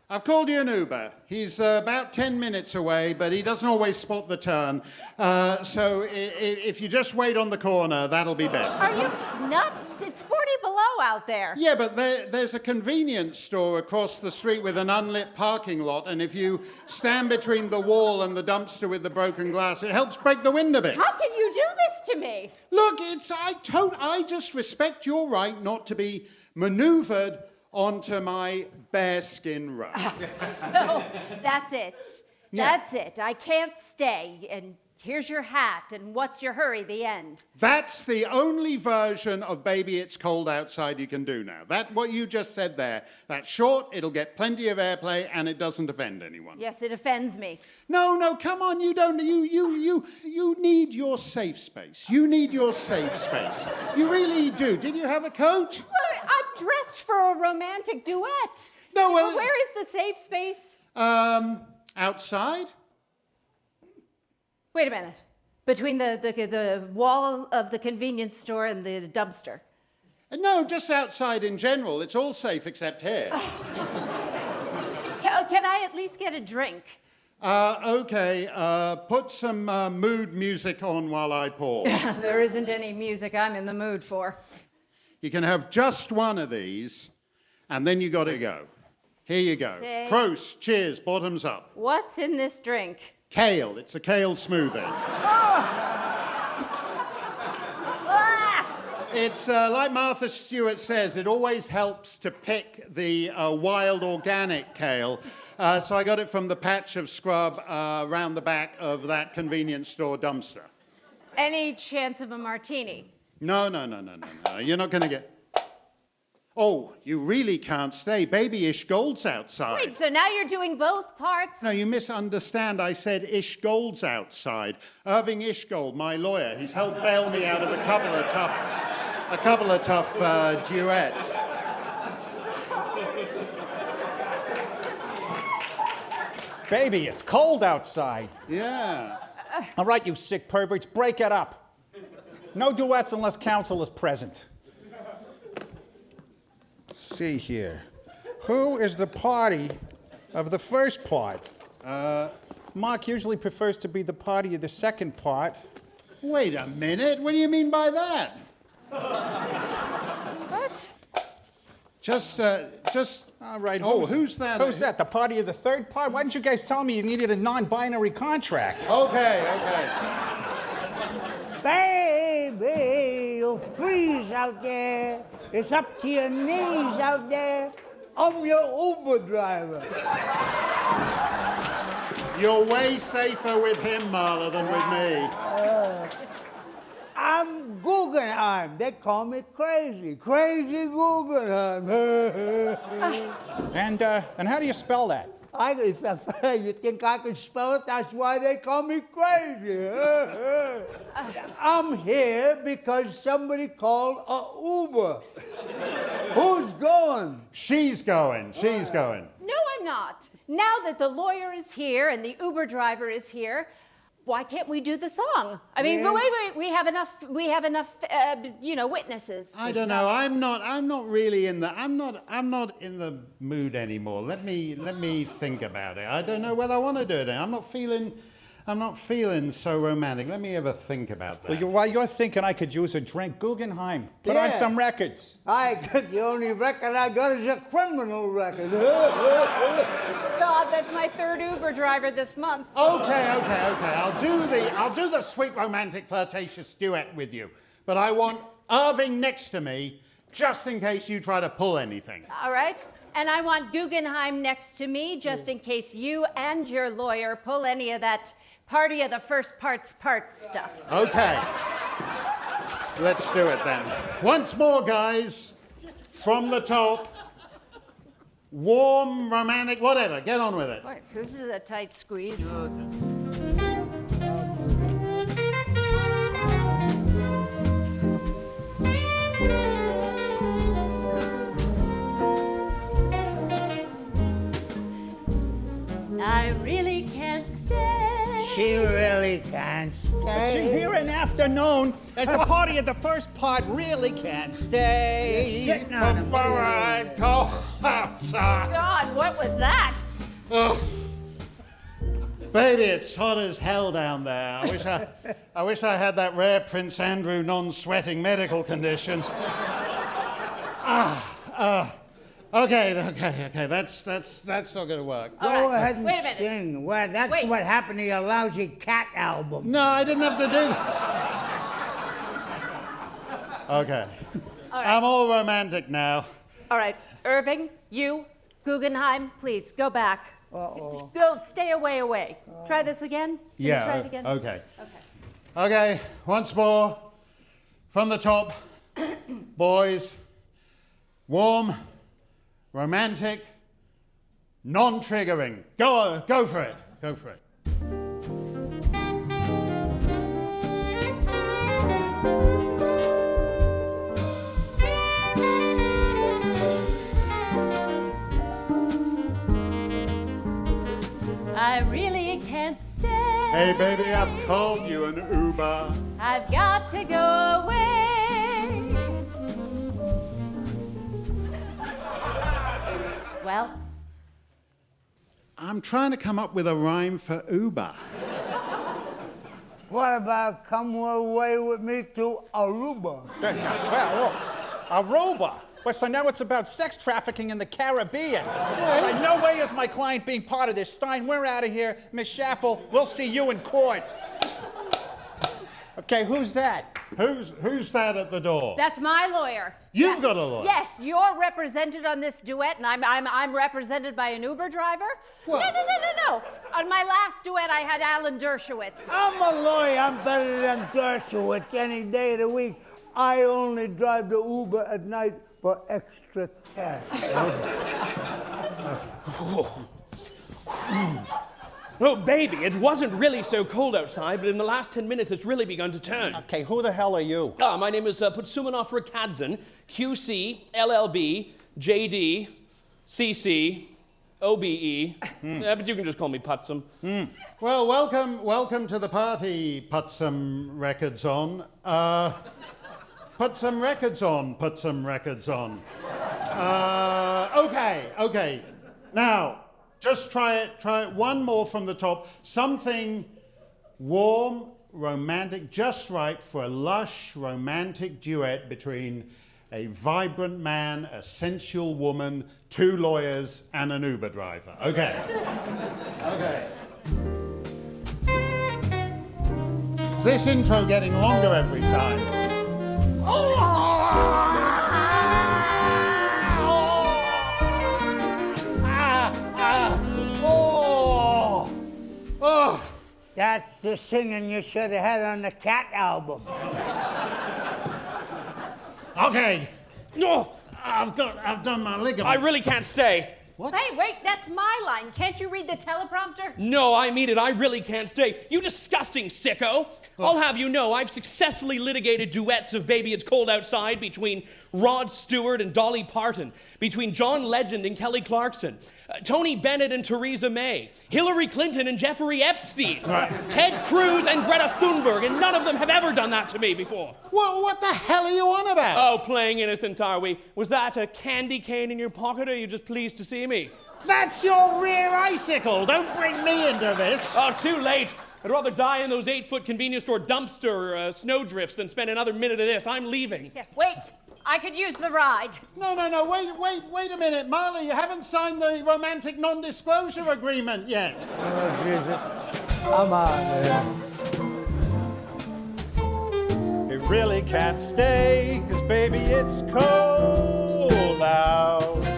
S1: I've called you an Uber. He's about 10 minutes away, but he doesn't always spot the turn. So if you just wait on the corner, that'll be best.
S2: Are you nuts? It's 40 below out there.
S1: Yeah, but there's a convenience store across the street with an unlit parking lot, and if you stand between the wall and the dumpster with the broken glass, it helps break the wind a bit.
S2: How can you do this to me?
S1: Look, I just respect your right not to be maneuvered onto my bearskin rug.
S2: So that's it. That's it. I can't stay. And here's your hat. And what's your hurry? The end.
S1: That's the only version of Baby It's Cold Outside you can do now. That what you just said there. That's short, it'll get plenty of airplay, and it doesn't offend anyone.
S2: Yes, it offends me.
S1: No, come on, you don't. You need your safe space. You need your safe space. You really do. Did you have a coat?
S2: Well, I'm dressed for a romantic duet.
S1: No, well,
S2: where is the safe space?
S1: Outside?
S2: Wait a minute. Between the wall of the convenience store and the dumpster.
S1: No, just outside in general. It's all safe except here.
S2: Can I at least get a drink?
S1: Okay, put some mood music on while I pour.
S2: There isn't any music I'm in the mood for.
S1: You can have just one of these, and then you got to go. Here you go. Prost, cheers, bottoms up.
S2: What's in this drink?
S1: Kale. It's a kale smoothie. It's like Martha Stewart says, it always helps to pick the wild organic kale. So I got it from the patch of scrub around the back of that convenience store dumpster.
S2: Any chance of a martini?
S1: No. You're not going to get... Oh, you really can't stay. Baby Ish Gold's outside.
S2: Wait, so now you're doing both parts?
S1: No, you misunderstand. I said Ish Gold's outside. Irving Ish Gold, my lawyer. He's helped bail me out of a couple of tough duets.
S13: Baby, it's cold outside.
S1: Yeah.
S13: All right, you sick perverts, break it up. No duets unless counsel is present. See here. Who is the party of the first part? Mark usually prefers to be the party of the second part.
S1: Wait a minute. What do you mean by that?
S2: What?
S1: Just.
S13: All right.
S1: Who's that?
S13: Who's that? The party of the third part? Why didn't you guys tell me you needed a non-binary contract?
S1: Okay.
S5: Baby, you'll freeze out there. It's up to your knees out there. I'm your Uber driver.
S1: You're way safer with him, Marla, than with me.
S5: I'm Guggenheim. They call me crazy. Crazy Guggenheim.
S13: And how do you spell that?
S5: You think I can spell it? That's why they call me crazy. I'm here because somebody called a Uber. Who's going?
S1: She's going.
S2: No, I'm not. Now that the lawyer is here and the Uber driver is here, why can't we do the song? I mean, wait, we have enough, witnesses.
S1: I don't know. I'm not really in the. I'm not in the mood anymore. Let me think about it. I don't know whether I want to do it. I'm not feeling so romantic. Let me have a think about that.
S13: Well, while you're thinking, I could use a drink. Guggenheim, put on some records.
S5: The only record I got is a criminal record.
S2: God, that's my third Uber driver this month.
S1: Okay. I'll do the sweet romantic flirtatious duet with you. But I want Irving next to me, just in case you try to pull anything.
S2: All right. And I want Guggenheim next to me, just in case you and your lawyer pull any of that party of the first parts stuff.
S1: Okay. Let's do it then. Once more, guys. From the top. Warm, romantic, whatever. Get on with it.
S2: Boy, this is a tight squeeze.
S14: I really can't stay.
S5: she really can't stay.
S13: She's here in afternoon as the party of the first part really can't stay.
S5: Sitting on him.
S7: All right, go outside.
S2: God, what was that?
S1: Oh. Baby, it's hot as hell down there. I wish I had that rare Prince Andrew non-sweating medical condition. Okay. That's not going to work.
S5: Go ahead and
S2: Wait a minute.
S5: sing. Well, that's what happened to your lousy Cat album.
S1: No, I didn't have to do that. Okay.
S2: All right.
S1: I'm all romantic now.
S3: All right, Irving, you, Guggenheim, please go back.
S5: Uh-oh.
S3: Go, stay away. Try this again. Can you try it again?
S1: Okay. Okay, once more. From the top. Boys. Warm, romantic, non-triggering. Go for it. Go for it.
S2: I really can't stay.
S1: Hey, baby, I've called you an Uber.
S2: I've got to go away. Well,
S1: I'm trying to come up with a rhyme for Uber.
S5: What about come away with me to Aruba?
S13: Well, Aruba. Well, so now it's about sex trafficking in the Caribbean. Like, no way is my client being part of this. Steyn, we're out of here. Miss Schaffel, we'll see you in court. Okay, who's that?
S1: Who's that at the door?
S2: that's my lawyer.
S1: You've got a lawyer.
S2: Yes, you're represented on this duet, and I'm represented by an Uber driver.
S1: What?
S2: No. On my last duet, I had Alan Dershowitz.
S5: I'm a lawyer. I'm better than Dershowitz any day of the week. I only drive the Uber at night for extra cash.
S9: Oh, baby, it wasn't really so cold outside, but in the last 10 minutes, it's really begun to turn.
S13: Okay, who the hell are you?
S9: My name is Putsumanov Rakadzin, QC, LLB, JD, CC, OBE. But you can just call me Putsum.
S1: Well, welcome to the party, Put Some Records On. Put some records on. Okay. Now, just try it one more from the top. Something warm, romantic, just right for a lush, romantic duet between a vibrant man, a sensual woman, two lawyers, and an Uber driver. Okay. Is this intro getting longer every time?
S5: That's the singing you should have had on the Cat album.
S1: Okay. No, I've done my ligament.
S9: I really can't stay.
S1: What?
S2: Hey, wait, that's my line. Can't you read the teleprompter?
S9: No, I mean it. I really can't stay. You disgusting sicko. I'll have you know I've successfully litigated duets of Baby It's Cold Outside between Rod Stewart and Dolly Parton, between John Legend and Kelly Clarkson, Tony Bennett and Theresa May, Hillary Clinton and Jeffrey Epstein, Ted Cruz and Greta Thunberg, and none of them have ever done that to me before.
S1: What the hell are you on about?
S9: Oh, playing innocent, are we? Was that a candy cane in your pocket, or are you just pleased to see me?
S1: That's your rear icicle. Don't bring me into this.
S9: Oh, too late. I'd rather die in those 8-foot convenience store dumpster snowdrifts than spend another minute of this. I'm leaving.
S2: Yeah, wait, I could use the ride.
S1: No, wait a minute. Marla, you haven't signed the romantic non-disclosure agreement yet.
S5: Oh, Jesus. Come on, man.
S13: It really can't stay, 'cause baby, it's cold outside.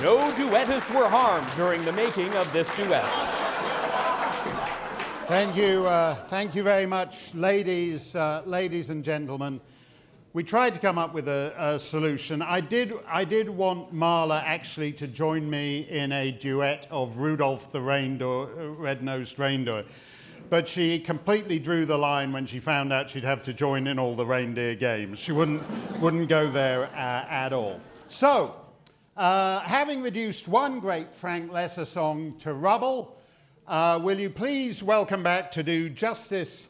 S9: No duettists were harmed during the making of this duet.
S1: Thank you very much, ladies and gentlemen. We tried to come up with a solution. I did want Marla actually to join me in a duet of Rudolph the Red-Nosed Reindeer. but she completely drew the line when she found out she'd have to join in all the reindeer games. She wouldn't go there at all. So, having reduced one great Frank Lesser song to rubble, will you please welcome back to do justice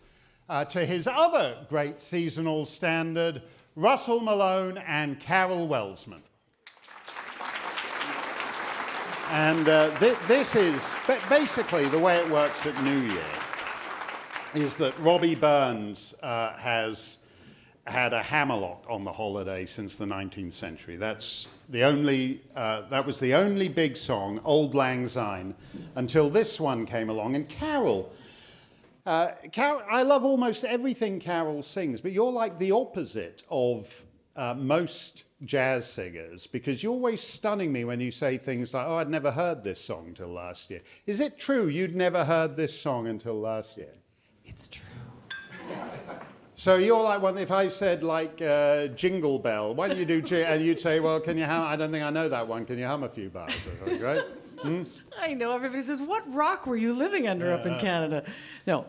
S1: to his other great seasonal standard, Russell Malone and Carol Welsman. And this is basically the way it works at New Year, is that Robbie Burns has had a hammerlock on the holiday since the 19th century. That was the only big song, Auld Lang Syne, until this one came along. And Carol, I love almost everything Carol sings, but you're like the opposite of most jazz singers, because you're always stunning me when you say things like, oh, I'd never heard this song till last year. Is it true you'd never heard this song until last year?
S10: It's true.
S1: So you're like one, if I said like Jingle Bell, why don't you do, and you'd say, well, can you hum, I don't think I know that one, can you hum a few bars or something, right?
S10: I know, everybody says, what rock were you living under up in Canada? No,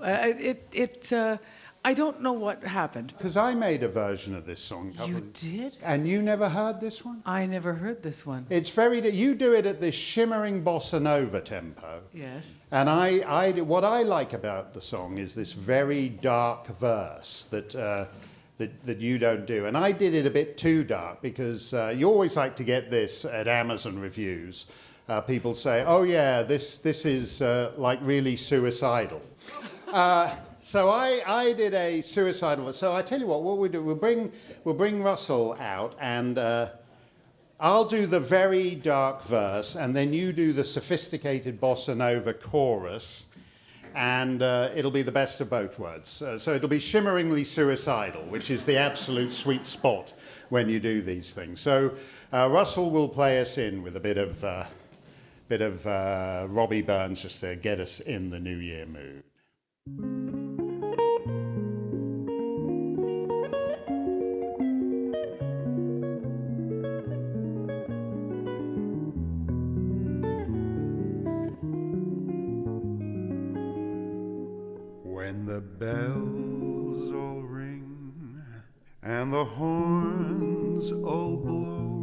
S10: I don't know what happened.
S1: Because I made a version of this song.
S10: You did?
S1: And you never heard this one?
S10: I never heard this one.
S1: It's you do it at this shimmering bossa nova tempo.
S10: Yes.
S1: And what I like about the song is this very dark verse that you don't do. And I did it a bit too dark because you always like to get this at Amazon reviews. People say, oh yeah, this is like really suicidal. So I did a suicidal. So I tell you what we'll do. We'll bring Russell out, and I'll do the very dark verse, and then you do the sophisticated bossa nova chorus, and it'll be the best of both worlds. So it'll be shimmeringly suicidal, which is the absolute sweet spot when you do these things. So Russell will play us in with a bit of Robbie Burns just to get us in the New Year mood.
S4: When the bells all ring and the horns all blow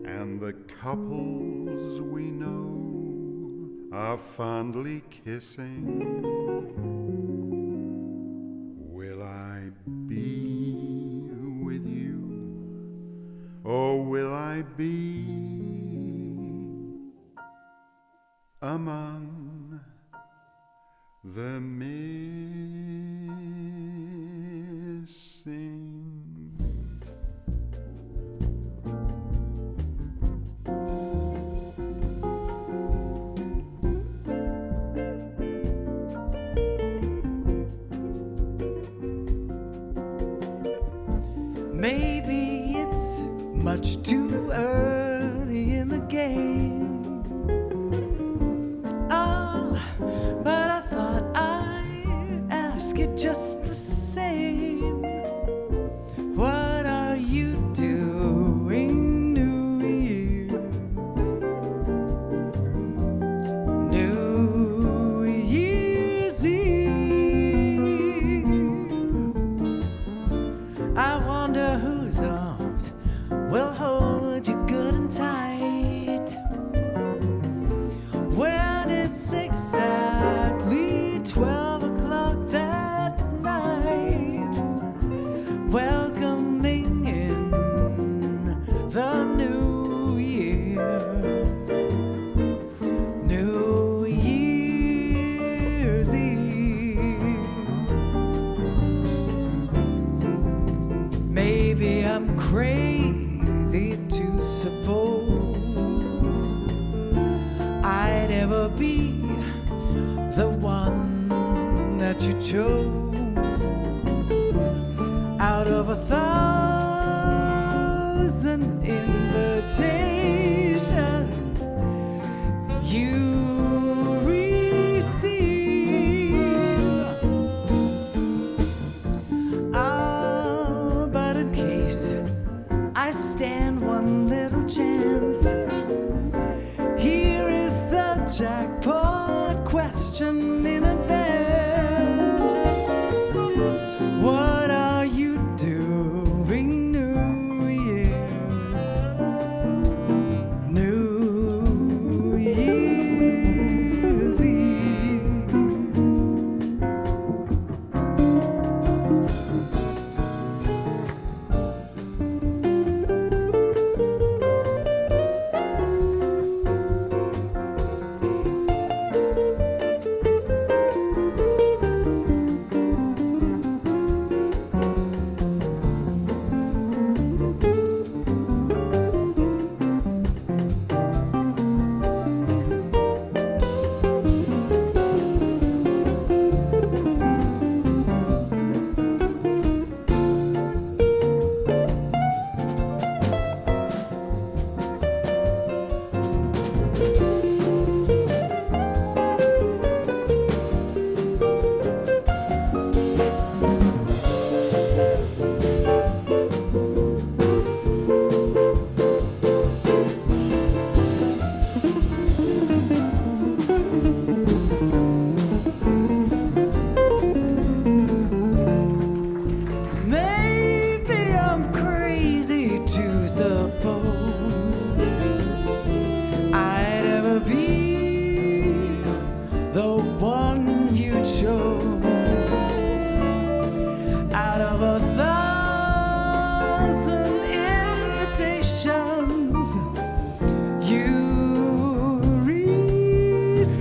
S4: and the couples we know are fondly kissing, will I be with you, or will I be among the missing?
S10: Maybe it's much too early in the game. Oh, but I thought I'd ask it just the same. What are you doing New Year's? New Year's Eve. I wonder whose arms will hold you good and tight when it's exactly 12 o'clock that night, welcoming in the new year. New Year's Eve. Maybe I'm crazy to suppose I'd ever be the one that you chose out of 1,000 invitations you receive. Ah, but in case I stand one little chance, here is the jackpot question in advance. you suppose I'd ever be the one you chose out of 1,000 invitations you receive?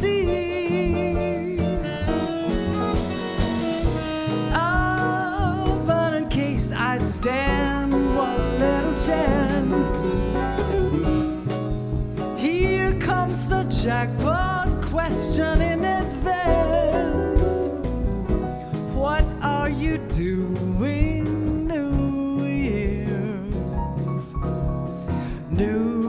S10: Oh, but in case I stand one little chance, here comes the jackpot question in advance. What are you doing New Year's? New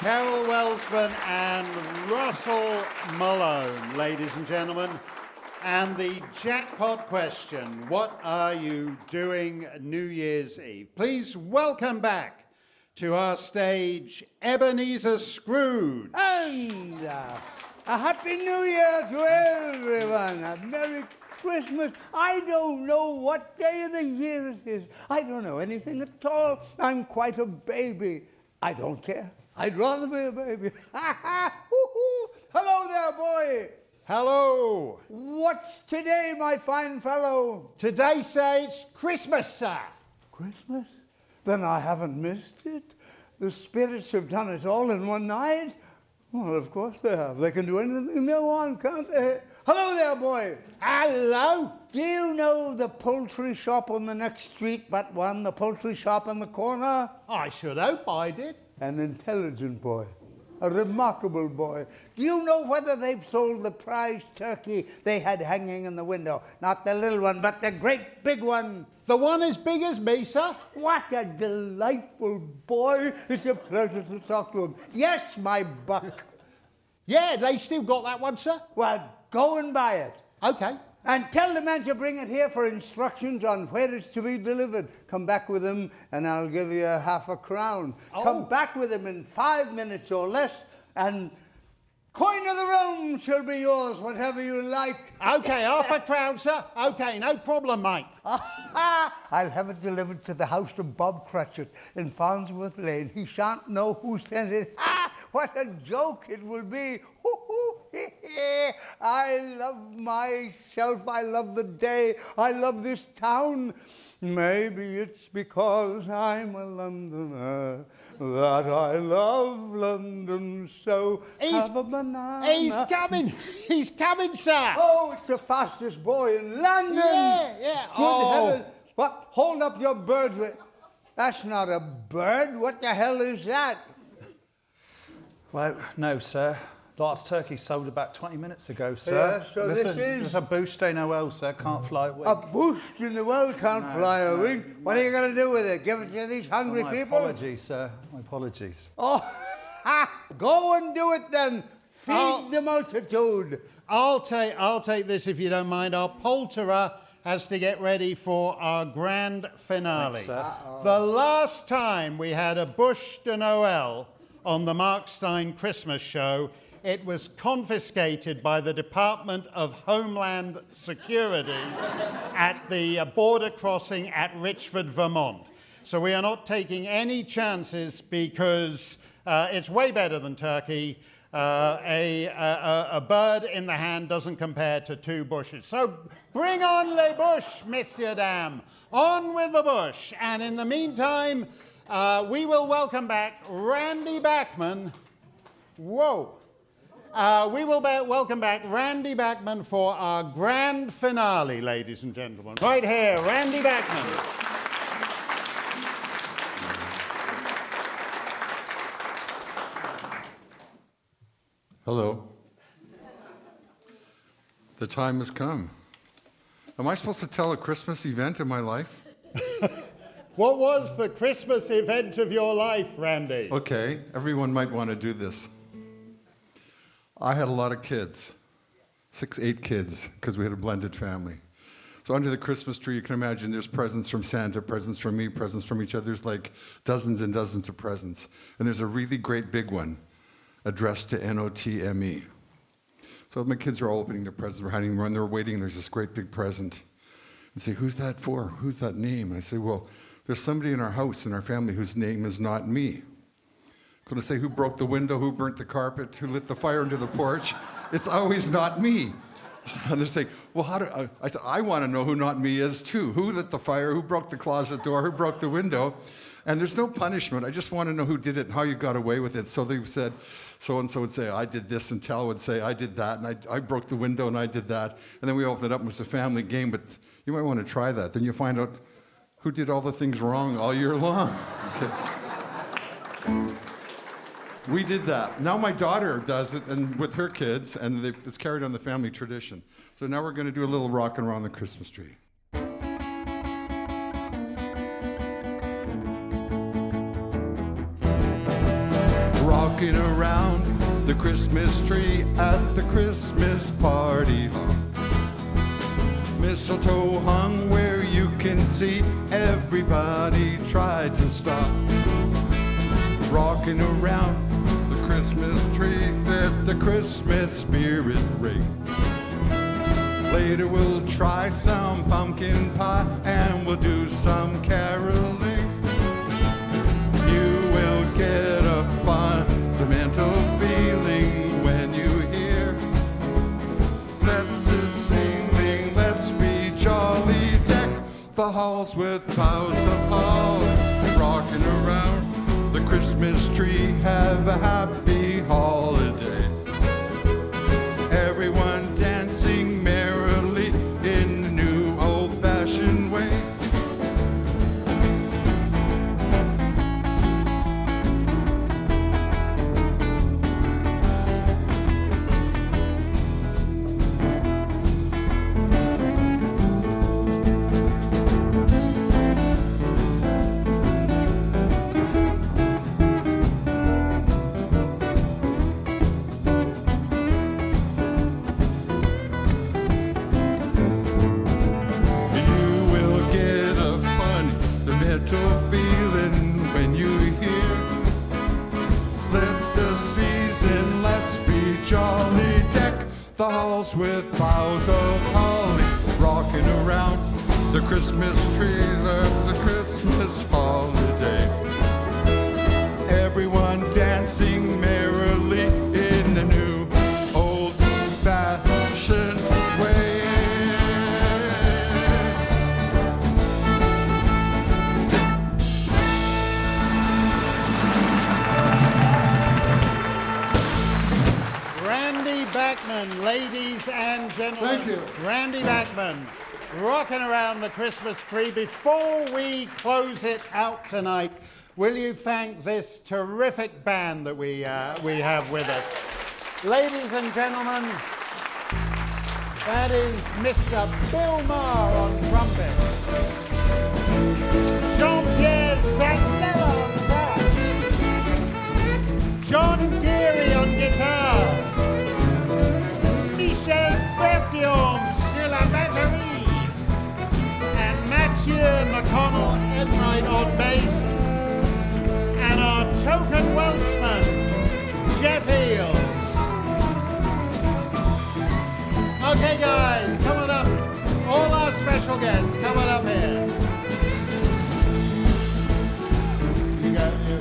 S1: Carol Welsman and Russell Malone, ladies and gentlemen. And the jackpot question, what are you doing New Year's Eve? Please welcome back to our stage, Ebenezer Scrooge.
S5: And a Happy New Year to everyone. A Merry Christmas. I don't know what day of the year it is. I don't know anything at all. I'm quite a baby. I don't care. I'd rather be a baby. Hello there, boy.
S1: Hello.
S5: What's today, my fine fellow?
S1: Today, sir, it's Christmas, sir.
S5: Christmas? Then I haven't missed it. The spirits have done it all in one night. Well, of course they have. They can do anything they want, can't they? Hello there, boy.
S1: Hello.
S5: Do you know the poultry shop on the next street but one, the poultry shop on the corner?
S1: I should hope I did.
S5: An intelligent boy. A remarkable boy. Do you know whether they've sold the prize turkey they had hanging in the window? Not the little one, but the great big one.
S1: The one as big as me, sir?
S5: What a delightful boy. It's a pleasure to talk to him. Yes, my buck.
S1: Yeah, they still got that one, sir?
S5: Well, go and buy it.
S1: Okay.
S5: And tell the man to bring it here for instructions on where it's to be delivered. Come back with him and I'll give you half a crown.
S1: Oh.
S5: Come back with him in 5 minutes or less and coin of the realm shall be yours, whatever you like.
S1: Okay, half a crown, sir. Okay, no problem, mate.
S5: I'll have it delivered to the house of Bob Cratchit in Farnsworth Lane. He shan't know who sent it. What a joke it will be. I love myself. I love the day. I love this town. Maybe it's because I'm a Londoner that I love London so. Have a banana.
S1: He's coming. He's coming, sir.
S5: Oh, it's the fastest boy in London.
S1: Yeah.
S5: Good heavens. What? Hold up your bird. That's not a bird. What the hell is that?
S6: Well, no, sir. Last turkey sold about 20 minutes ago, sir.
S5: Yeah, so this is...
S6: It's a bouche de Noël, sir. Can't fly a wing.
S5: A bouche de Noël can't fly a wing. What are you going to do with it? Give it to these hungry people?
S6: My apologies, sir. My apologies.
S5: Oh, go and do it then. Feed the multitude.
S1: I'll take this if you don't mind. Our poulterer has to get ready for our grand finale.
S6: Thanks,
S1: the last time we had a bouche de Noël on the Mark Steyn Christmas show, it was confiscated by the Department of Homeland Security at the border crossing at Richford, Vermont. So we are not taking any chances because it's way better than turkey. A bird in the hand doesn't compare to two bushes. So bring on les bouches, messieurs, dames. On with the bush. And in the meantime, we will welcome back Randy Bachman. Whoa. We will welcome back Randy Bachman for our grand finale, ladies and gentlemen. Right here, Randy Bachman.
S4: Hello. The time has come. Am I supposed to tell a Christmas event in my life?
S7: What was the Christmas event of your life, Randy?
S4: Okay, everyone might want to do this. I had a lot of kids, 8 kids, because we had a blended family. So under the Christmas tree, you can imagine there's presents from Santa, presents from me, presents from each other. There's like dozens and dozens of presents. And there's a really great big one addressed to NOTME. So my kids are all opening their presents, we're hiding them, and they're waiting, and there's this great big present. And say, who's that for? Who's that name? And I say, well, there's somebody in our house, in our family, whose name is not me. Going to say who broke the window, who burnt the carpet, who lit the fire under the porch. It's always not me. And they're saying, well, how do I said, I want to know who not me is too. Who lit the fire, who broke the closet door, who broke the window. And there's no punishment. I just want to know who did it and how you got away with it. So they said, so-and-so would say, I did this, and Tal would say, I did that, and I broke the window and I did that. And then we opened it up and it was a family game, but you might want to try that. Then you find out who did all the things wrong all year long. Okay. We did that. Now my daughter does it, and with her kids, and it's carried on the family tradition. So now we're going to do a little rockin' around the Christmas tree. Rocking around the Christmas tree at the Christmas party hall. Mistletoe hung where you can see everybody tried to stop. Rocking around the Christmas tree, let the Christmas spirit ring. Later we'll try some pumpkin pie and we'll do some caroling. You will get a fundamental feeling when you hear let's sing, let's be jolly, deck the halls with boughs of holly. Rocking around the Christmas tree, have a happy holiday. Everyone dancing merrily in the new old-fashioned way. With boughs of holly, rocking around the Christmas tree, let the Christmas holiday. Everyone dancing merrily in the new old-fashioned way.
S7: Randy Bachman, ladies and gentlemen.
S4: Thank you.
S7: Randy Bachman, rocking around the Christmas tree. Before we close it out tonight, will you thank this terrific band that we have with us? Ladies and gentlemen, that is Mr. Bill Maher on trumpet, Jean-Pierre Zanella on bass, John Geary on guitar, Michel Berthiaume sur la batterie, and Mathieu McConnell Enright on bass, and our token Welsman, Jeff Eales. Okay guys, come on up. All our special guests, come on up here. You got you.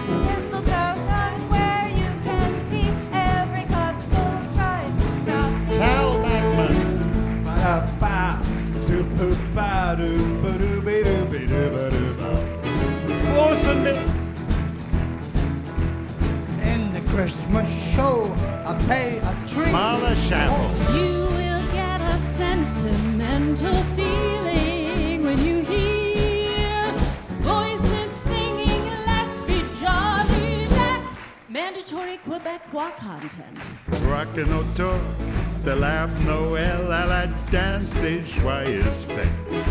S2: Mistletoe hung where you can see every couple try
S7: Schaffel.
S14: You will get a sentimental feeling when you hear voices singing Let's Be Jolly Jack. Mandatory Quebecois content.
S1: Rockin autour de l'arbre Noël à la danse des joyeuses fêtes.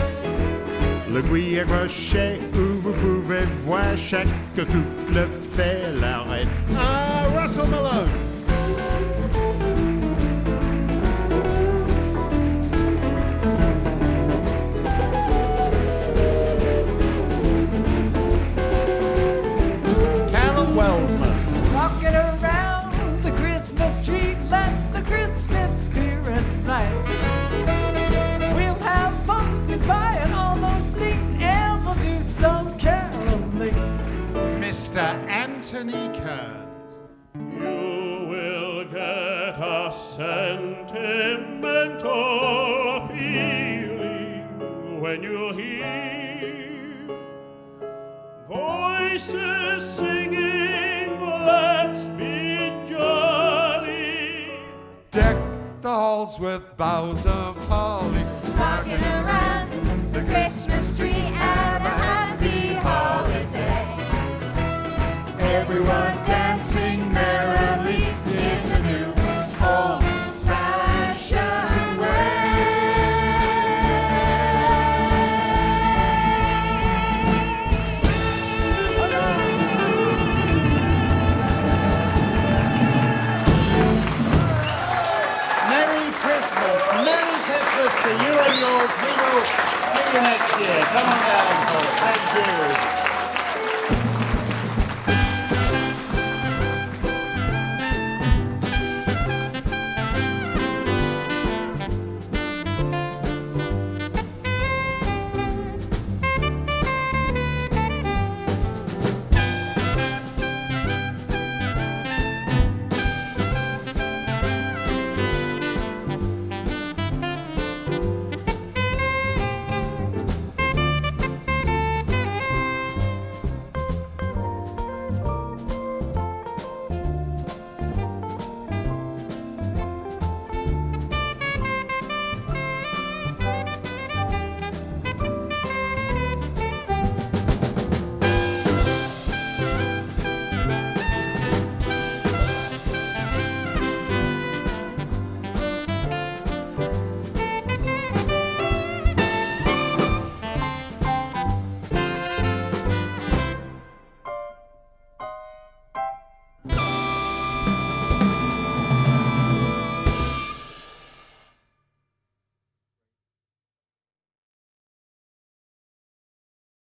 S1: L'aiguille accrochée où vous pouvez voir chaque couple fait la reine. Ah, Russell Malone!
S7: Welsman.
S10: Rocking around the Christmas tree, let the Christmas spirit fly. We'll have pumpkin pie and all those things, and we'll do some caroling.
S7: Mr. Anthony Kearns.
S12: You will get a sentimental feeling when you hear voices singing, let's be jolly.
S4: Deck the halls with boughs of holly.
S2: Rocking around the Christmas tree and a happy holiday.
S1: Everyone dancing merrily in the new old-fashioned way.
S7: Merry Christmas to you and yours. We will see you next year. Come on down, folks. Thank you.